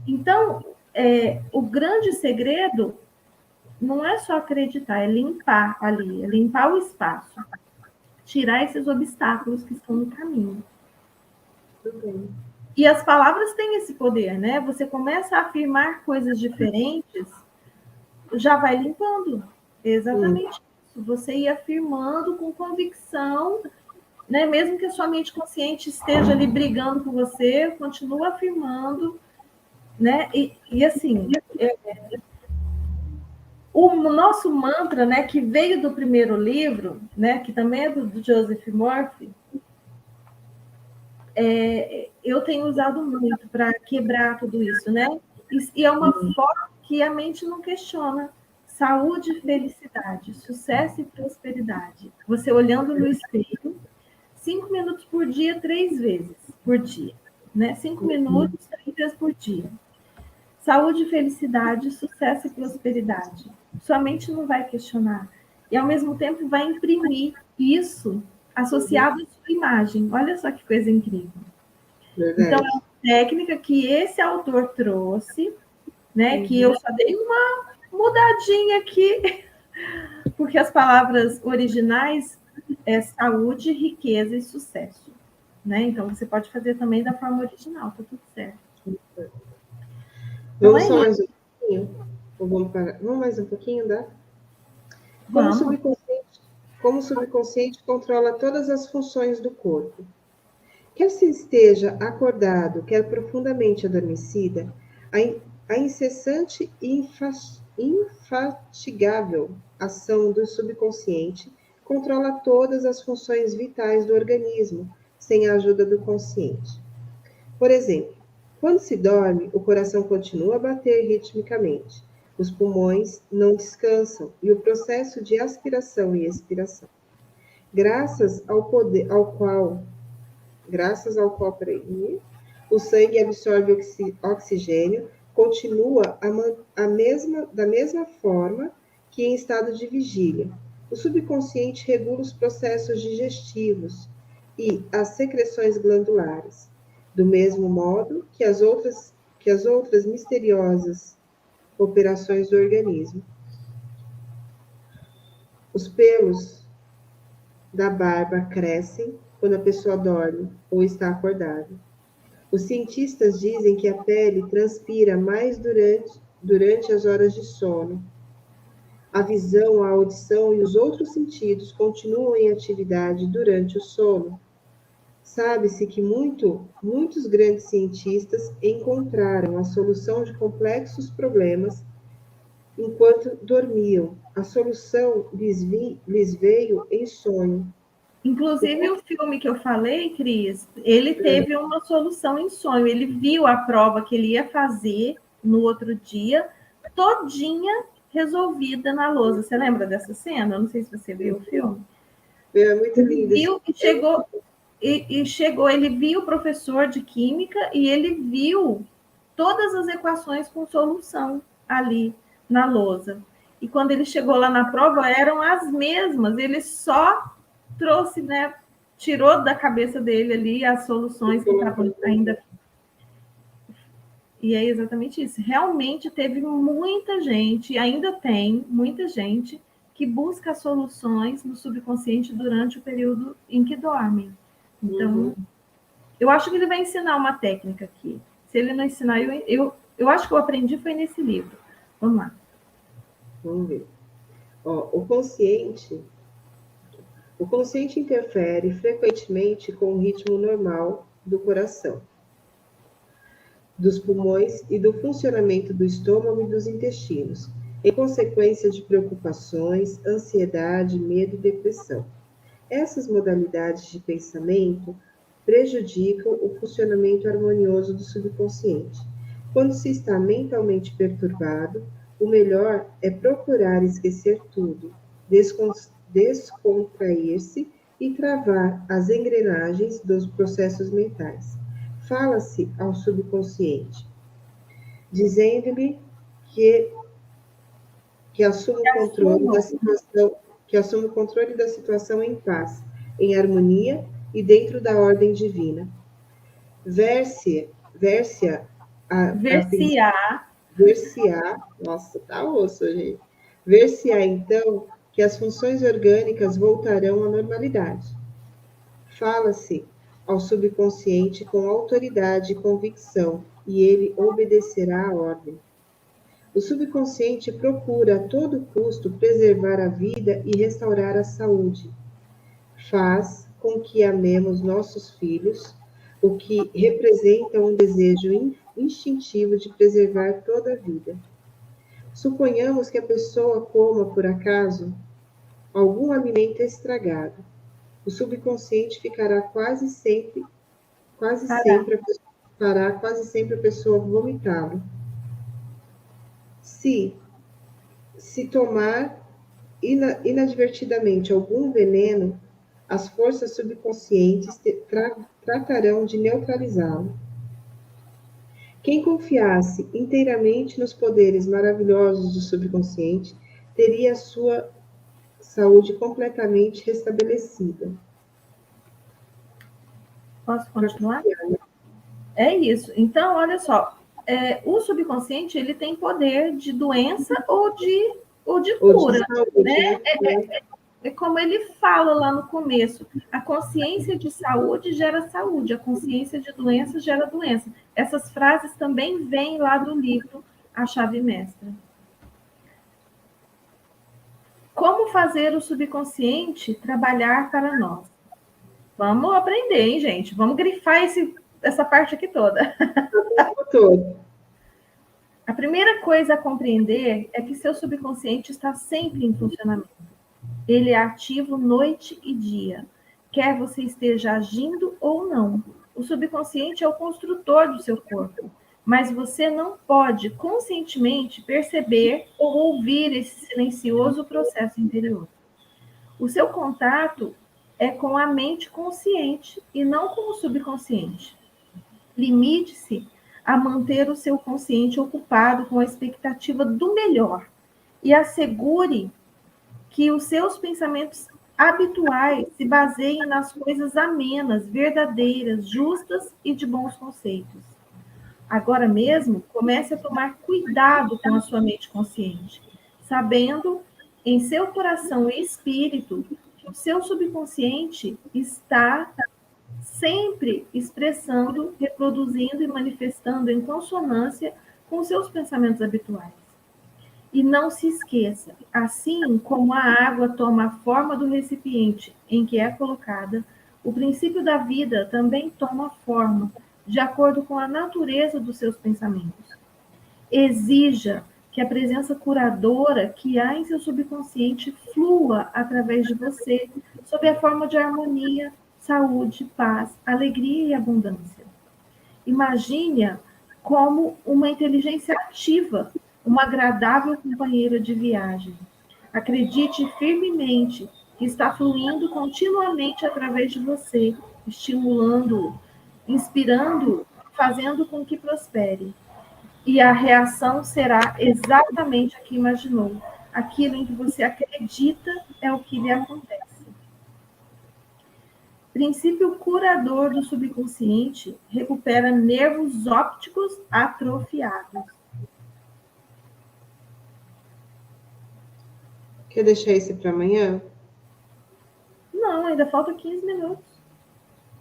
Então, o grande segredo não é só acreditar, é limpar ali, é limpar o espaço, tirar esses obstáculos que estão no caminho. E as palavras têm esse poder, né? Você começa a afirmar coisas diferentes, já vai limpando. Exatamente isso. Você ir afirmando com convicção, né? Mesmo que a sua mente consciente esteja ali brigando com você, continua afirmando, né? E assim, o nosso mantra, né, que veio do primeiro livro, né, que também é do Joseph Murphy, eu tenho usado muito para quebrar tudo isso, né? E é uma forma que a mente não questiona. Saúde, felicidade, sucesso e prosperidade. Você olhando no espelho, 5 minutos por dia, 3 vezes por dia. Né? 5 minutos, 3 vezes por dia. Saúde, felicidade, sucesso e prosperidade. Sua mente não vai questionar. E, ao mesmo tempo, vai imprimir isso associado à sua imagem. Olha só que coisa incrível. Verdade. Então, é uma técnica que esse autor trouxe, né? Que eu só dei uma mudadinha aqui, porque as palavras originais é saúde, riqueza e sucesso. Né? Então, você pode fazer também da forma original, tá tudo certo. Vamos só mais um pouquinho? Ou vamos parar? Vamos mais um pouquinho, dá? Como o subconsciente controla todas as funções do corpo. Quer se esteja acordado, quer profundamente adormecida, a incessante e infatigável ação do subconsciente controla todas as funções vitais do organismo, sem a ajuda do consciente. Por exemplo, quando se dorme, o coração continua a bater ritmicamente, os pulmões não descansam e o processo de aspiração e expiração. Graças ao qual o sangue absorve oxigênio, continua da mesma forma que em estado de vigília. O subconsciente regula os processos digestivos e as secreções glandulares, do mesmo modo que as outras misteriosas operações do organismo. Os pelos da barba crescem quando a pessoa dorme ou está acordada. Os cientistas dizem que a pele transpira mais durante as horas de sono. A visão, a audição e os outros sentidos continuam em atividade durante o sono. Sabe-se que muitos grandes cientistas encontraram a solução de complexos problemas enquanto dormiam. A solução lhes veio em sonho. Inclusive, o filme que eu falei, Cris, ele teve uma solução em sonho. Ele viu a prova que ele ia fazer no outro dia, todinha resolvida na lousa. Você lembra dessa cena? Eu não sei se você viu o filme. É muito lindo. Ele viu e chegou, ele viu o professor de química e ele viu todas as equações com solução ali na lousa. E quando ele chegou lá na prova, eram as mesmas. Ele só trouxe, né, tirou da cabeça dele ali as soluções que estavam ainda. E é exatamente isso. Realmente teve muita gente, ainda tem muita gente, que busca soluções no subconsciente durante o período em que dormem. Então, eu acho que ele vai ensinar uma técnica aqui. Se ele não ensinar, eu acho que eu aprendi foi nesse livro. Vamos lá. Vamos ver. Ó, o consciente interfere frequentemente com o ritmo normal do coração, dos pulmões e do funcionamento do estômago e dos intestinos, em consequência de preocupações, ansiedade, medo e depressão. Essas modalidades de pensamento prejudicam o funcionamento harmonioso do subconsciente. Quando se está mentalmente perturbado, o melhor é procurar esquecer tudo, descontrair-se e travar as engrenagens dos processos mentais. Fala-se ao subconsciente, dizendo-lhe que assume o controle da situação em paz, em harmonia e dentro da ordem divina. Nossa, tá osso, gente. Ver-se-á, então, que as funções orgânicas voltarão à normalidade. Fala-se ao subconsciente com autoridade e convicção, e ele obedecerá à ordem. O subconsciente procura a todo custo preservar a vida e restaurar a saúde. Faz com que amemos nossos filhos, o que representa um desejo instintivo de preservar toda a vida. Suponhamos que a pessoa coma, por acaso, algum alimento estragado. O subconsciente fará quase sempre a pessoa vomitá-lo. Se tomar inadvertidamente algum veneno, as forças subconscientes tratarão de neutralizá-lo. Quem confiasse inteiramente nos poderes maravilhosos do subconsciente teria a sua saúde completamente restabelecida. Posso continuar? É isso. Então, olha só, o subconsciente ele tem poder de doença ou de cura, saúde, né? É como ele fala lá no começo, a consciência de saúde gera saúde, a consciência de doença gera doença. Essas frases também vêm lá do livro A Chave Mestra. Como fazer o subconsciente trabalhar para nós? Vamos aprender, hein, gente? Vamos grifar essa parte aqui toda. A primeira coisa a compreender é que seu subconsciente está sempre em funcionamento. Ele é ativo noite e dia, quer você esteja agindo ou não. O subconsciente é o construtor do seu corpo, mas você não pode conscientemente perceber ou ouvir esse silencioso processo interior. O seu contato é com a mente consciente e não com o subconsciente. Limite-se a manter o seu consciente ocupado com a expectativa do melhor e assegure que os seus pensamentos habituais se baseiem nas coisas amenas, verdadeiras, justas e de bons conceitos. Agora mesmo, comece a tomar cuidado com a sua mente consciente, sabendo em seu coração e espírito que o seu subconsciente está sempre expressando, reproduzindo e manifestando em consonância com seus pensamentos habituais. E não se esqueça, assim como a água toma a forma do recipiente em que é colocada, o princípio da vida também toma forma, de acordo com a natureza dos seus pensamentos. Exija que a presença curadora que há em seu subconsciente flua através de você, sob a forma de harmonia, saúde, paz, alegria e abundância. Imagine-a como uma inteligência ativa, uma agradável companheira de viagem. Acredite firmemente que está fluindo continuamente através de você, estimulando-o, inspirando-o, fazendo com que prospere. E a reação será exatamente a que imaginou. Aquilo em que você acredita é o que lhe acontece. Princípio curador do subconsciente recupera nervos ópticos atrofiados. Quer deixar esse para amanhã? Não, ainda falta 15 minutos.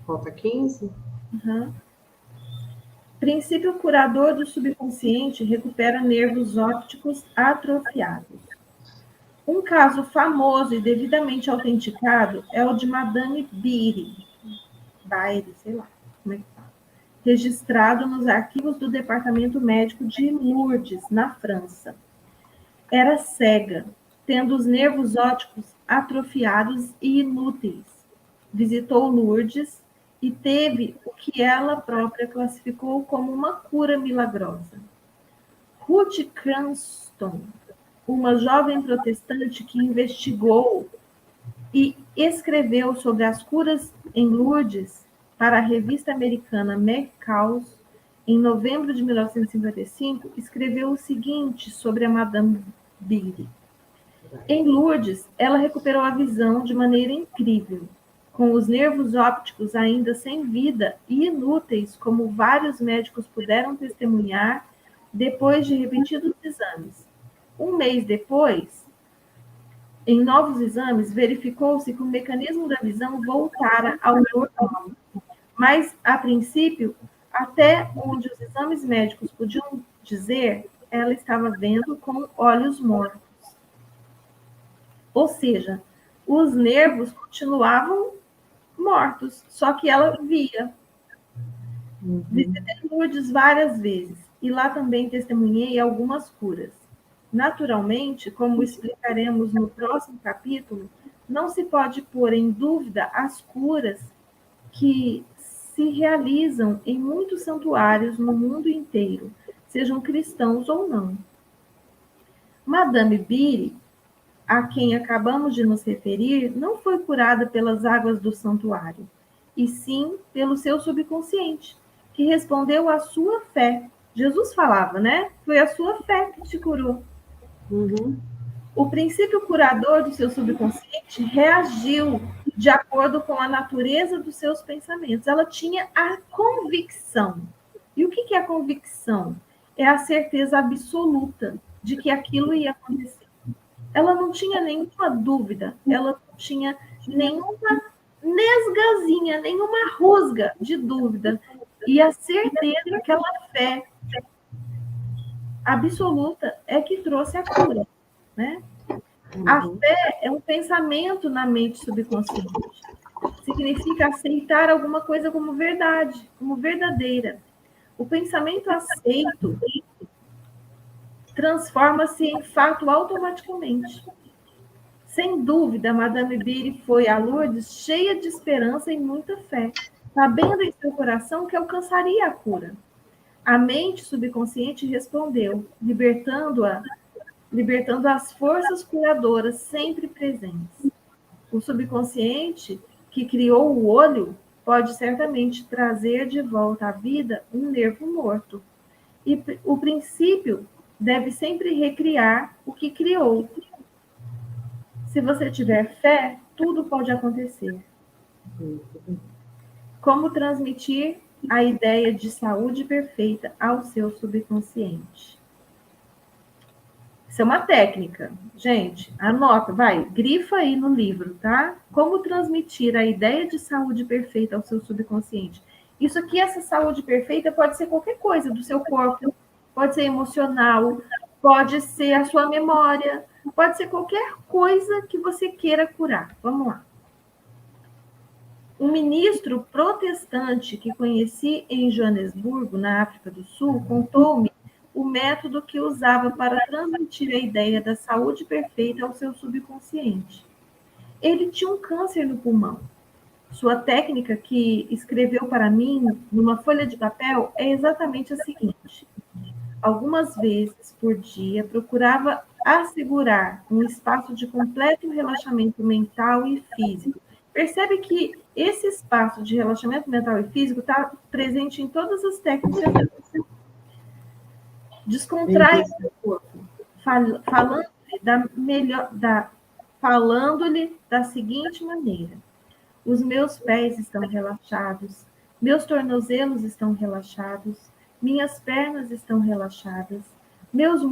Falta 15? Uhum. Princípio curador do subconsciente recupera nervos ópticos atrofiados. Um caso famoso e devidamente autenticado é o de Madame Beatty, sei lá como é que fala, registrado nos arquivos do Departamento Médico de Lourdes, na França. Era cega, tendo os nervos ópticos atrofiados e inúteis. Visitou Lourdes e teve o que ela própria classificou como uma cura milagrosa. Ruth Cranston, uma jovem protestante que investigou e escreveu sobre as curas em Lourdes para a revista americana McCall's, em novembro de 1955, escreveu o seguinte sobre a Madame Beatty. Em Lourdes, ela recuperou a visão de maneira incrível, com os nervos ópticos ainda sem vida e inúteis, como vários médicos puderam testemunhar depois de repetidos exames. Um mês depois, em novos exames, verificou-se que o mecanismo da visão voltara ao normal. Mas, a princípio, até onde os exames médicos podiam dizer, ela estava vendo com olhos mortos. Ou seja, os nervos continuavam mortos, só que ela via. Visitei Lourdes várias vezes e lá também testemunhei algumas curas. Naturalmente, como explicaremos no próximo capítulo, não se pode pôr em dúvida as curas que se realizam em muitos santuários no mundo inteiro, sejam cristãos ou não. Madame Beatty, a quem acabamos de nos referir, não foi curada pelas águas do santuário, e sim pelo seu subconsciente, que respondeu à sua fé. Jesus falava, né? Foi a sua fé que te curou. Uhum. O princípio curador do seu subconsciente reagiu de acordo com a natureza dos seus pensamentos. Ela tinha a convicção. E o que é a convicção? É a certeza absoluta de que aquilo ia acontecer. Ela não tinha nenhuma dúvida, ela não tinha nenhuma nesgazinha, nenhuma rusga de dúvida. E a certeza, aquela fé absoluta é que trouxe a cura, né? A fé é um pensamento na mente subconsciente. Significa aceitar alguma coisa como verdade, como verdadeira. O pensamento aceito transforma-se em fato automaticamente. Sem dúvida, Madame Beatty foi a Lourdes cheia de esperança e muita fé, sabendo em seu coração que alcançaria a cura. A mente subconsciente respondeu, libertando as forças curadoras sempre presentes. O subconsciente, que criou o olho, pode certamente trazer de volta à vida um nervo morto. E o princípio deve sempre recriar o que criou. Se você tiver fé, tudo pode acontecer. Como transmitir a ideia de saúde perfeita ao seu subconsciente? Isso é uma técnica. Gente, anota, vai, grifa aí no livro, tá? Como transmitir a ideia de saúde perfeita ao seu subconsciente. Isso aqui, essa saúde perfeita, pode ser qualquer coisa do seu corpo, pode ser emocional, pode ser a sua memória, pode ser qualquer coisa que você queira curar. Vamos lá. Um ministro protestante que conheci em Joanesburgo, na África do Sul, contou-me o método que usava para transmitir a ideia da saúde perfeita ao seu subconsciente. Ele tinha um câncer no pulmão. Sua técnica, que escreveu para mim numa folha de papel, é exatamente a seguinte: algumas vezes por dia procurava assegurar um espaço de completo relaxamento mental e físico. Percebe que esse espaço de relaxamento mental e físico está presente em todas as técnicas. Descontrai o seu corpo, falando-lhe da seguinte maneira: os meus pés estão relaxados, meus tornozelos estão relaxados, minhas pernas estão relaxadas, meus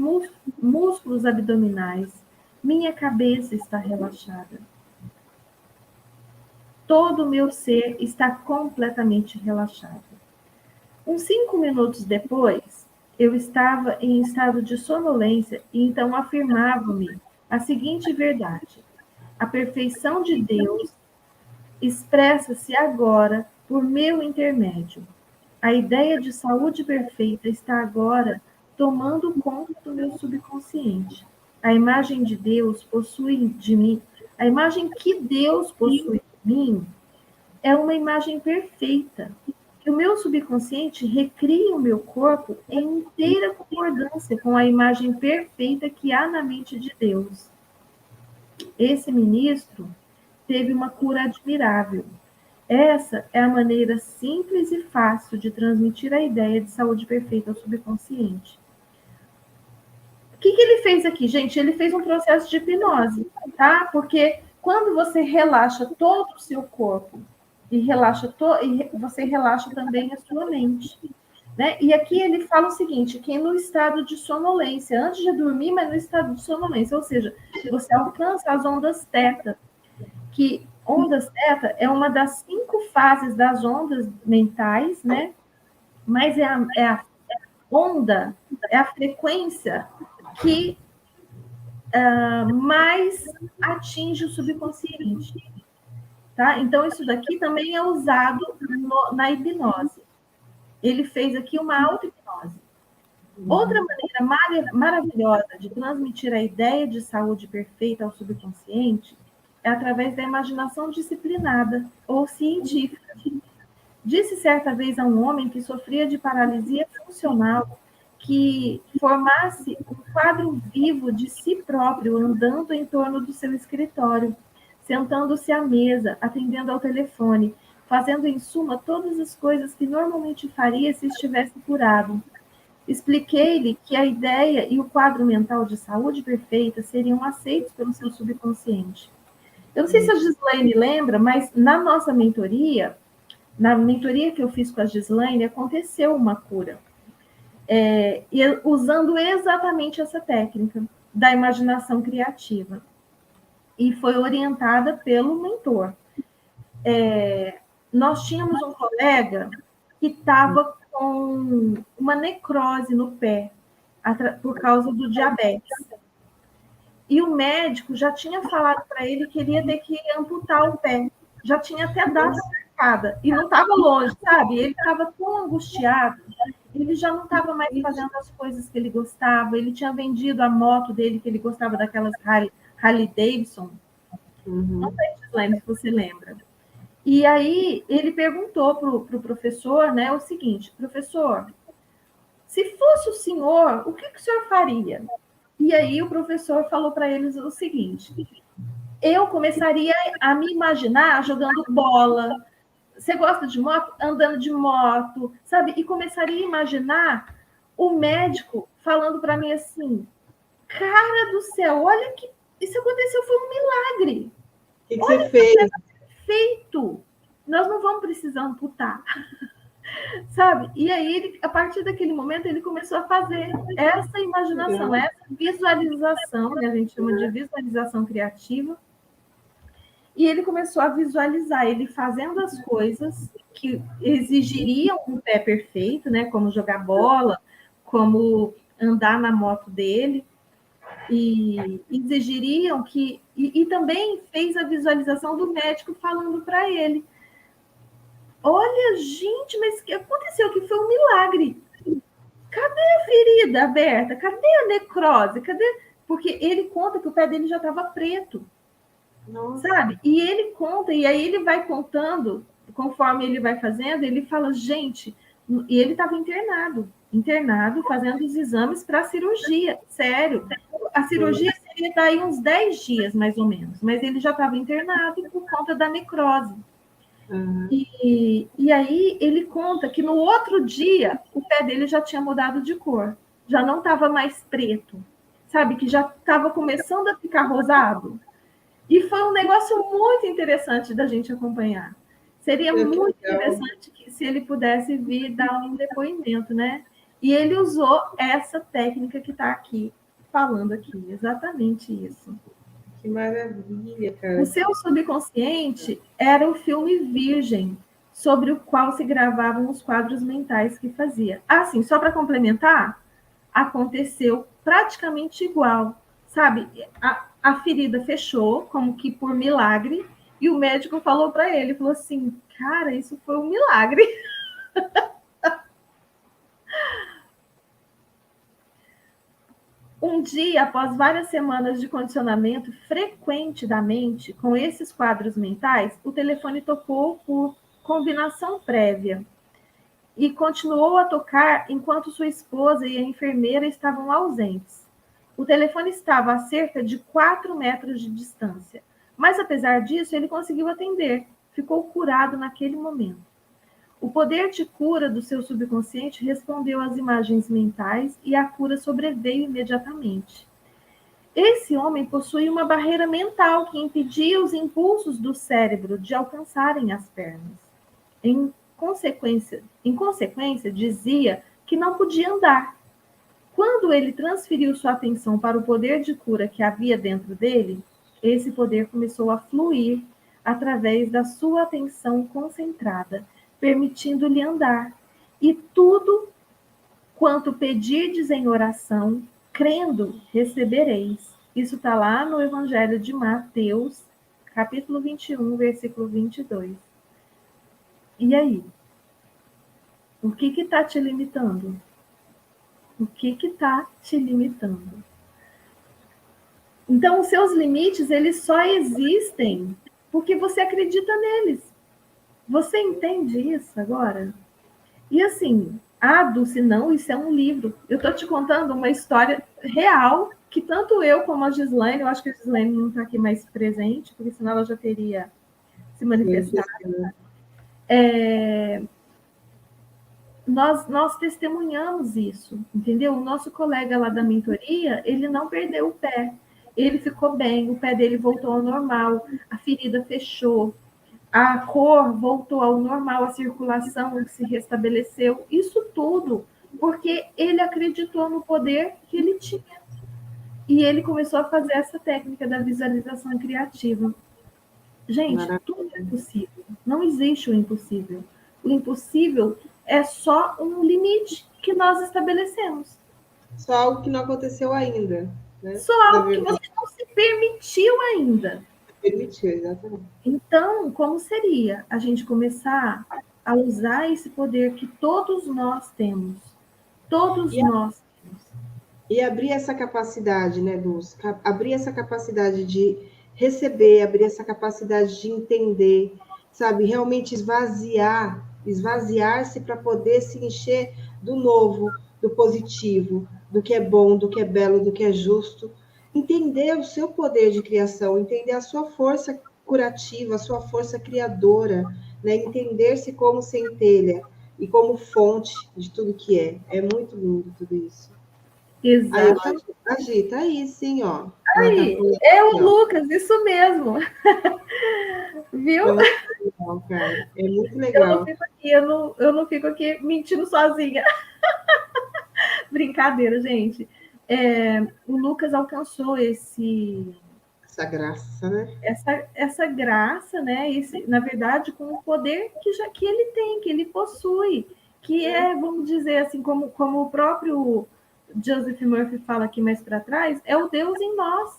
músculos abdominais, minha cabeça está relaxada. Todo o meu ser está completamente relaxado. Uns 5 minutos depois, eu estava em estado de sonolência e então afirmava-me a seguinte verdade: a perfeição de Deus expressa-se agora por meu intermédio. A ideia de saúde perfeita está agora tomando conta do meu subconsciente. A imagem de Deus possui de mim, a imagem que Deus possui de mim é uma imagem perfeita, que o meu subconsciente recria o meu corpo em inteira concordância com a imagem perfeita que há na mente de Deus. Esse ministro teve uma cura admirável. Essa é a maneira simples e fácil de transmitir a ideia de saúde perfeita ao subconsciente. O que ele fez aqui, gente? Ele fez um processo de hipnose, tá? Porque quando você relaxa todo o seu corpo e você relaxa também a sua mente, né? E aqui ele fala o seguinte, que no estado de sonolência, antes de dormir, mas no estado de sonolência, ou seja, você alcança as ondas teta, que ondas teta é uma das 5 fases das ondas mentais, né? Mas é a onda, é a frequência que mais atinge o subconsciente, tá? Então, isso daqui também é usado na hipnose. Ele fez aqui uma auto-hipnose. Outra maneira maravilhosa de transmitir a ideia de saúde perfeita ao subconsciente é através da imaginação disciplinada ou científica. Disse certa vez a um homem que sofria de paralisia funcional que formasse um quadro vivo de si próprio andando em torno do seu escritório, sentando-se à mesa, atendendo ao telefone, fazendo em suma todas as coisas que normalmente faria se estivesse curado. Expliquei-lhe que a ideia e o quadro mental de saúde perfeita seriam aceitos pelo seu subconsciente. Eu não sei se a Gislaine lembra, mas na nossa mentoria, na mentoria que eu fiz com a Gislaine, aconteceu uma cura. E usando exatamente essa técnica da imaginação criativa. E foi orientada pelo mentor. Nós tínhamos um colega que estava com uma necrose no pé, por causa do diabetes. E o médico já tinha falado para ele que ele ia ter que amputar o pé. Já tinha até dado a marcada. E não estava longe, sabe? Ele estava tão angustiado. Ele já não estava mais fazendo as coisas que ele gostava. Ele tinha vendido a moto dele, que ele gostava daquelas Harley Davidson. Não sei, Gislaine, se você lembra. E aí ele perguntou para o professor, né, o seguinte: professor, se fosse o senhor, o que o senhor faria? E aí o professor falou para eles o seguinte: eu começaria a me imaginar jogando bola. Você gosta de moto? Andando de moto, sabe? E começaria a imaginar o médico falando para mim assim: cara do céu, olha que isso aconteceu, foi um milagre. O que você fez? Feito. Nós não vamos precisar amputar. sabe? E aí, a partir daquele momento, ele começou a fazer essa imaginação, essa visualização, né? A gente chama de visualização criativa, e ele começou a visualizar ele fazendo as coisas que exigiriam um pé perfeito, né? Como jogar bola, como andar na moto dele, e exigiriam que... E também fez a visualização do médico falando para ele: olha, gente, mas o que aconteceu? Que foi um milagre. Cadê a ferida aberta? Cadê a necrose? Cadê? Porque ele conta que o pé dele já estava preto. Nossa. Sabe? E ele conta, e aí ele vai contando, conforme ele vai fazendo, ele fala, gente, e ele estava internado, fazendo os exames para a cirurgia, sério. A cirurgia seria daí uns 10 dias, mais ou menos, mas ele já estava internado por conta da necrose. Uhum. E aí ele conta que no outro dia o pé dele já tinha mudado de cor, já não estava mais preto, sabe? Que já estava começando a ficar rosado. E foi um negócio muito interessante da gente acompanhar. Seria muito interessante que, se ele pudesse vir dar um depoimento, né? E ele usou essa técnica que está aqui, falando aqui, exatamente isso. Que maravilha, cara. O seu subconsciente era o filme virgem, sobre o qual se gravavam os quadros mentais que fazia. Assim, só para complementar, aconteceu praticamente igual, sabe? A ferida fechou, como que por milagre, e o médico falou para ele, falou assim, cara, isso foi um milagre. Um dia, após várias semanas de condicionamento frequente da mente com esses quadros mentais, o telefone tocou por combinação prévia e continuou a tocar enquanto sua esposa e a enfermeira estavam ausentes. O telefone estava a cerca de 4 metros de distância, mas apesar disso, ele conseguiu atender. Ficou curado naquele momento. O poder de cura do seu subconsciente respondeu às imagens mentais e a cura sobreveio imediatamente. Esse homem possuía uma barreira mental que impedia os impulsos do cérebro de alcançarem as pernas. Em consequência, dizia que não podia andar. Quando ele transferiu sua atenção para o poder de cura que havia dentro dele, esse poder começou a fluir através da sua atenção concentrada, permitindo-lhe andar. E tudo quanto pedirdes em oração, crendo, recebereis. Isso está lá no Evangelho de Mateus, capítulo 21, versículo 22. E aí? O que está te limitando? O que está te limitando? Então, os seus limites, eles só existem porque você acredita neles. Você entende isso agora? E assim, Dulce, não, isso é um livro. Eu estou te contando uma história real que tanto eu como a Gislaine, eu acho que a Gislaine não está aqui mais presente, porque senão ela já teria se manifestado. Nós testemunhamos isso, entendeu? O nosso colega lá da mentoria, ele não perdeu o pé. Ele ficou bem, o pé dele voltou ao normal, a ferida fechou, a cor voltou ao normal, a circulação se restabeleceu. Isso tudo porque ele acreditou no poder que ele tinha. E ele começou a fazer essa técnica da visualização criativa. Gente, tudo é possível. Não existe o impossível. O impossível é só um limite que nós estabelecemos. Só algo que não aconteceu ainda. Né? Só algo que você não se permitiu ainda. Permitiu, exatamente. Então, como seria a gente começar a usar esse poder que todos nós temos? Todos nós temos. E abrir essa capacidade, né, Dulce? Abrir essa capacidade de receber, abrir essa capacidade de entender, sabe? Realmente esvaziar-se para poder se encher do novo, do positivo, do que é bom, do que é belo, do que é justo. Entender o seu poder de criação, entender a sua força curativa, a sua força criadora, né? Entender-se como centelha e como fonte de tudo que é. É muito lindo tudo isso. Exato. Aí, tá aí, sim, ó. Aí, é o Lucas, isso mesmo. Viu? É muito legal, cara. É muito legal. Eu fico aqui e eu não fico aqui mentindo sozinha. Brincadeira, gente. O Lucas alcançou Essa graça, né? essa graça, né? Na verdade, com o poder que ele tem, que ele possui, que vamos dizer assim, como o próprio Joseph Murphy fala aqui mais para trás, é o Deus em nós,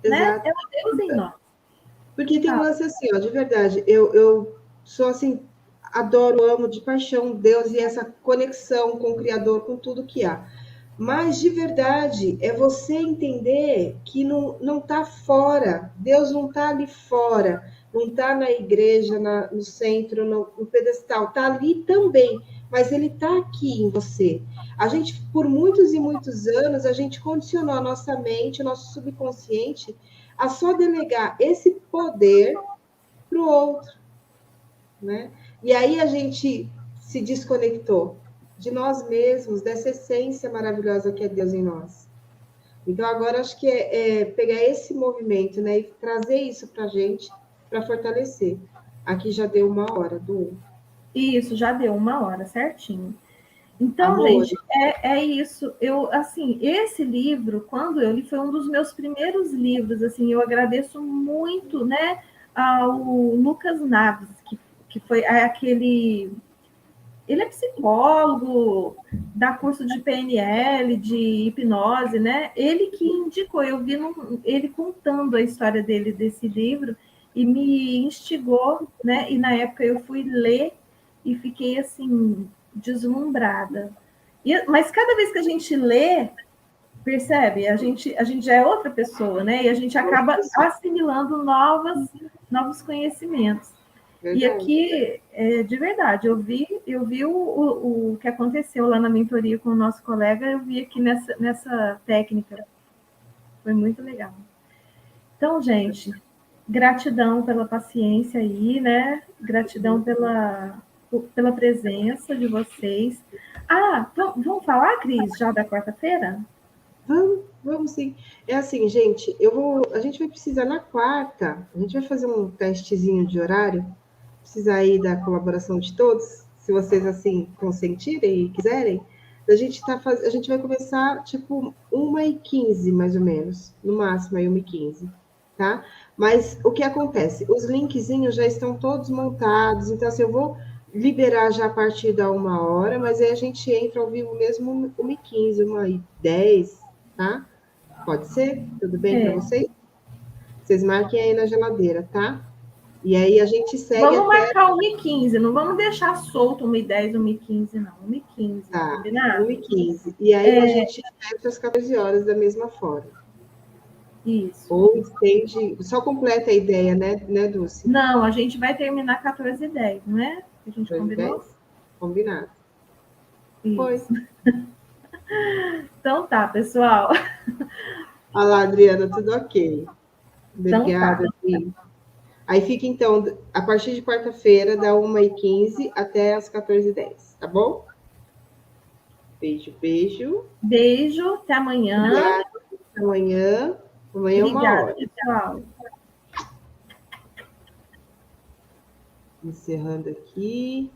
né? Exato. É o Deus em nós. Porque tem um lance assim, ó, de verdade, eu sou assim, adoro, amo de paixão Deus e essa conexão com o Criador, com tudo que há. Mas de verdade é você entender que não está fora, Deus não está ali fora, não está na igreja, no centro, no pedestal, está ali também, mas ele está aqui em você. A gente, por muitos e muitos anos, a gente condicionou a nossa mente, o nosso subconsciente, a só delegar esse poder para o outro, né? E aí a gente se desconectou de nós mesmos, dessa essência maravilhosa que é Deus em nós. Então agora acho que é pegar esse movimento, né, e trazer isso para a gente, para fortalecer. Aqui já deu 1 hora do. Isso, já deu 1 hora, certinho. Então, Amor. gente, é isso. Eu, assim, esse livro, quando eu li, foi um dos meus primeiros livros. Assim, eu agradeço muito, né, ao Lucas Naves, que foi aquele. Ele é psicólogo, dá curso de PNL, de hipnose, né? Ele que indicou, eu vi ele contando a história dele desse livro e me instigou, né? E na época eu fui ler e fiquei assim deslumbrada. Mas cada vez que a gente lê, percebe, a gente já é outra pessoa, né? E a gente acaba assimilando novos conhecimentos. E Verdade. aqui, de verdade, eu vi o que aconteceu lá na mentoria com o nosso colega, eu vi aqui nessa técnica. Foi muito legal. Então, gente, gratidão pela paciência aí, né? Gratidão pela presença de vocês. Ah, vamos falar, Cris, já da quarta-feira? Vamos sim. É assim, gente, a gente vai precisar na quarta, a gente vai fazer um testezinho de horário, precisar aí da colaboração de todos, se vocês assim consentirem e quiserem, a gente vai começar tipo 1h15, mais ou menos, no máximo aí 1h15, tá? Mas o que acontece? Os linkzinhos já estão todos montados, então assim, eu vou liberar já a partir da 1 hora, mas aí a gente entra ao vivo mesmo 1h15, 1h10, tá? Pode ser? Tudo bem para vocês? Vocês marquem aí na geladeira, tá? E aí a gente segue Vamos até. marcar 1h15, não vamos deixar solto 1h10, 1h15, não. 1h15, Tá, combinado? 1h15. E aí a gente fecha às 14 horas da mesma forma. Isso. Ou estende. Só completa a ideia, né, Dulce? Não, a gente vai terminar 14h10, não é? A gente 14 combinou? 10? Combinado. Foi. Isso. Então tá, pessoal. Olha lá, Adriana, tudo ok. Então tá. Obrigada, Adri. Aí fica, então, a partir de quarta-feira, da 1h15 até as 14h10, tá bom? Beijo, beijo. Beijo, até amanhã. Obrigada. Até amanhã. Amanhã é 1 hora. Pessoal. Encerrando aqui.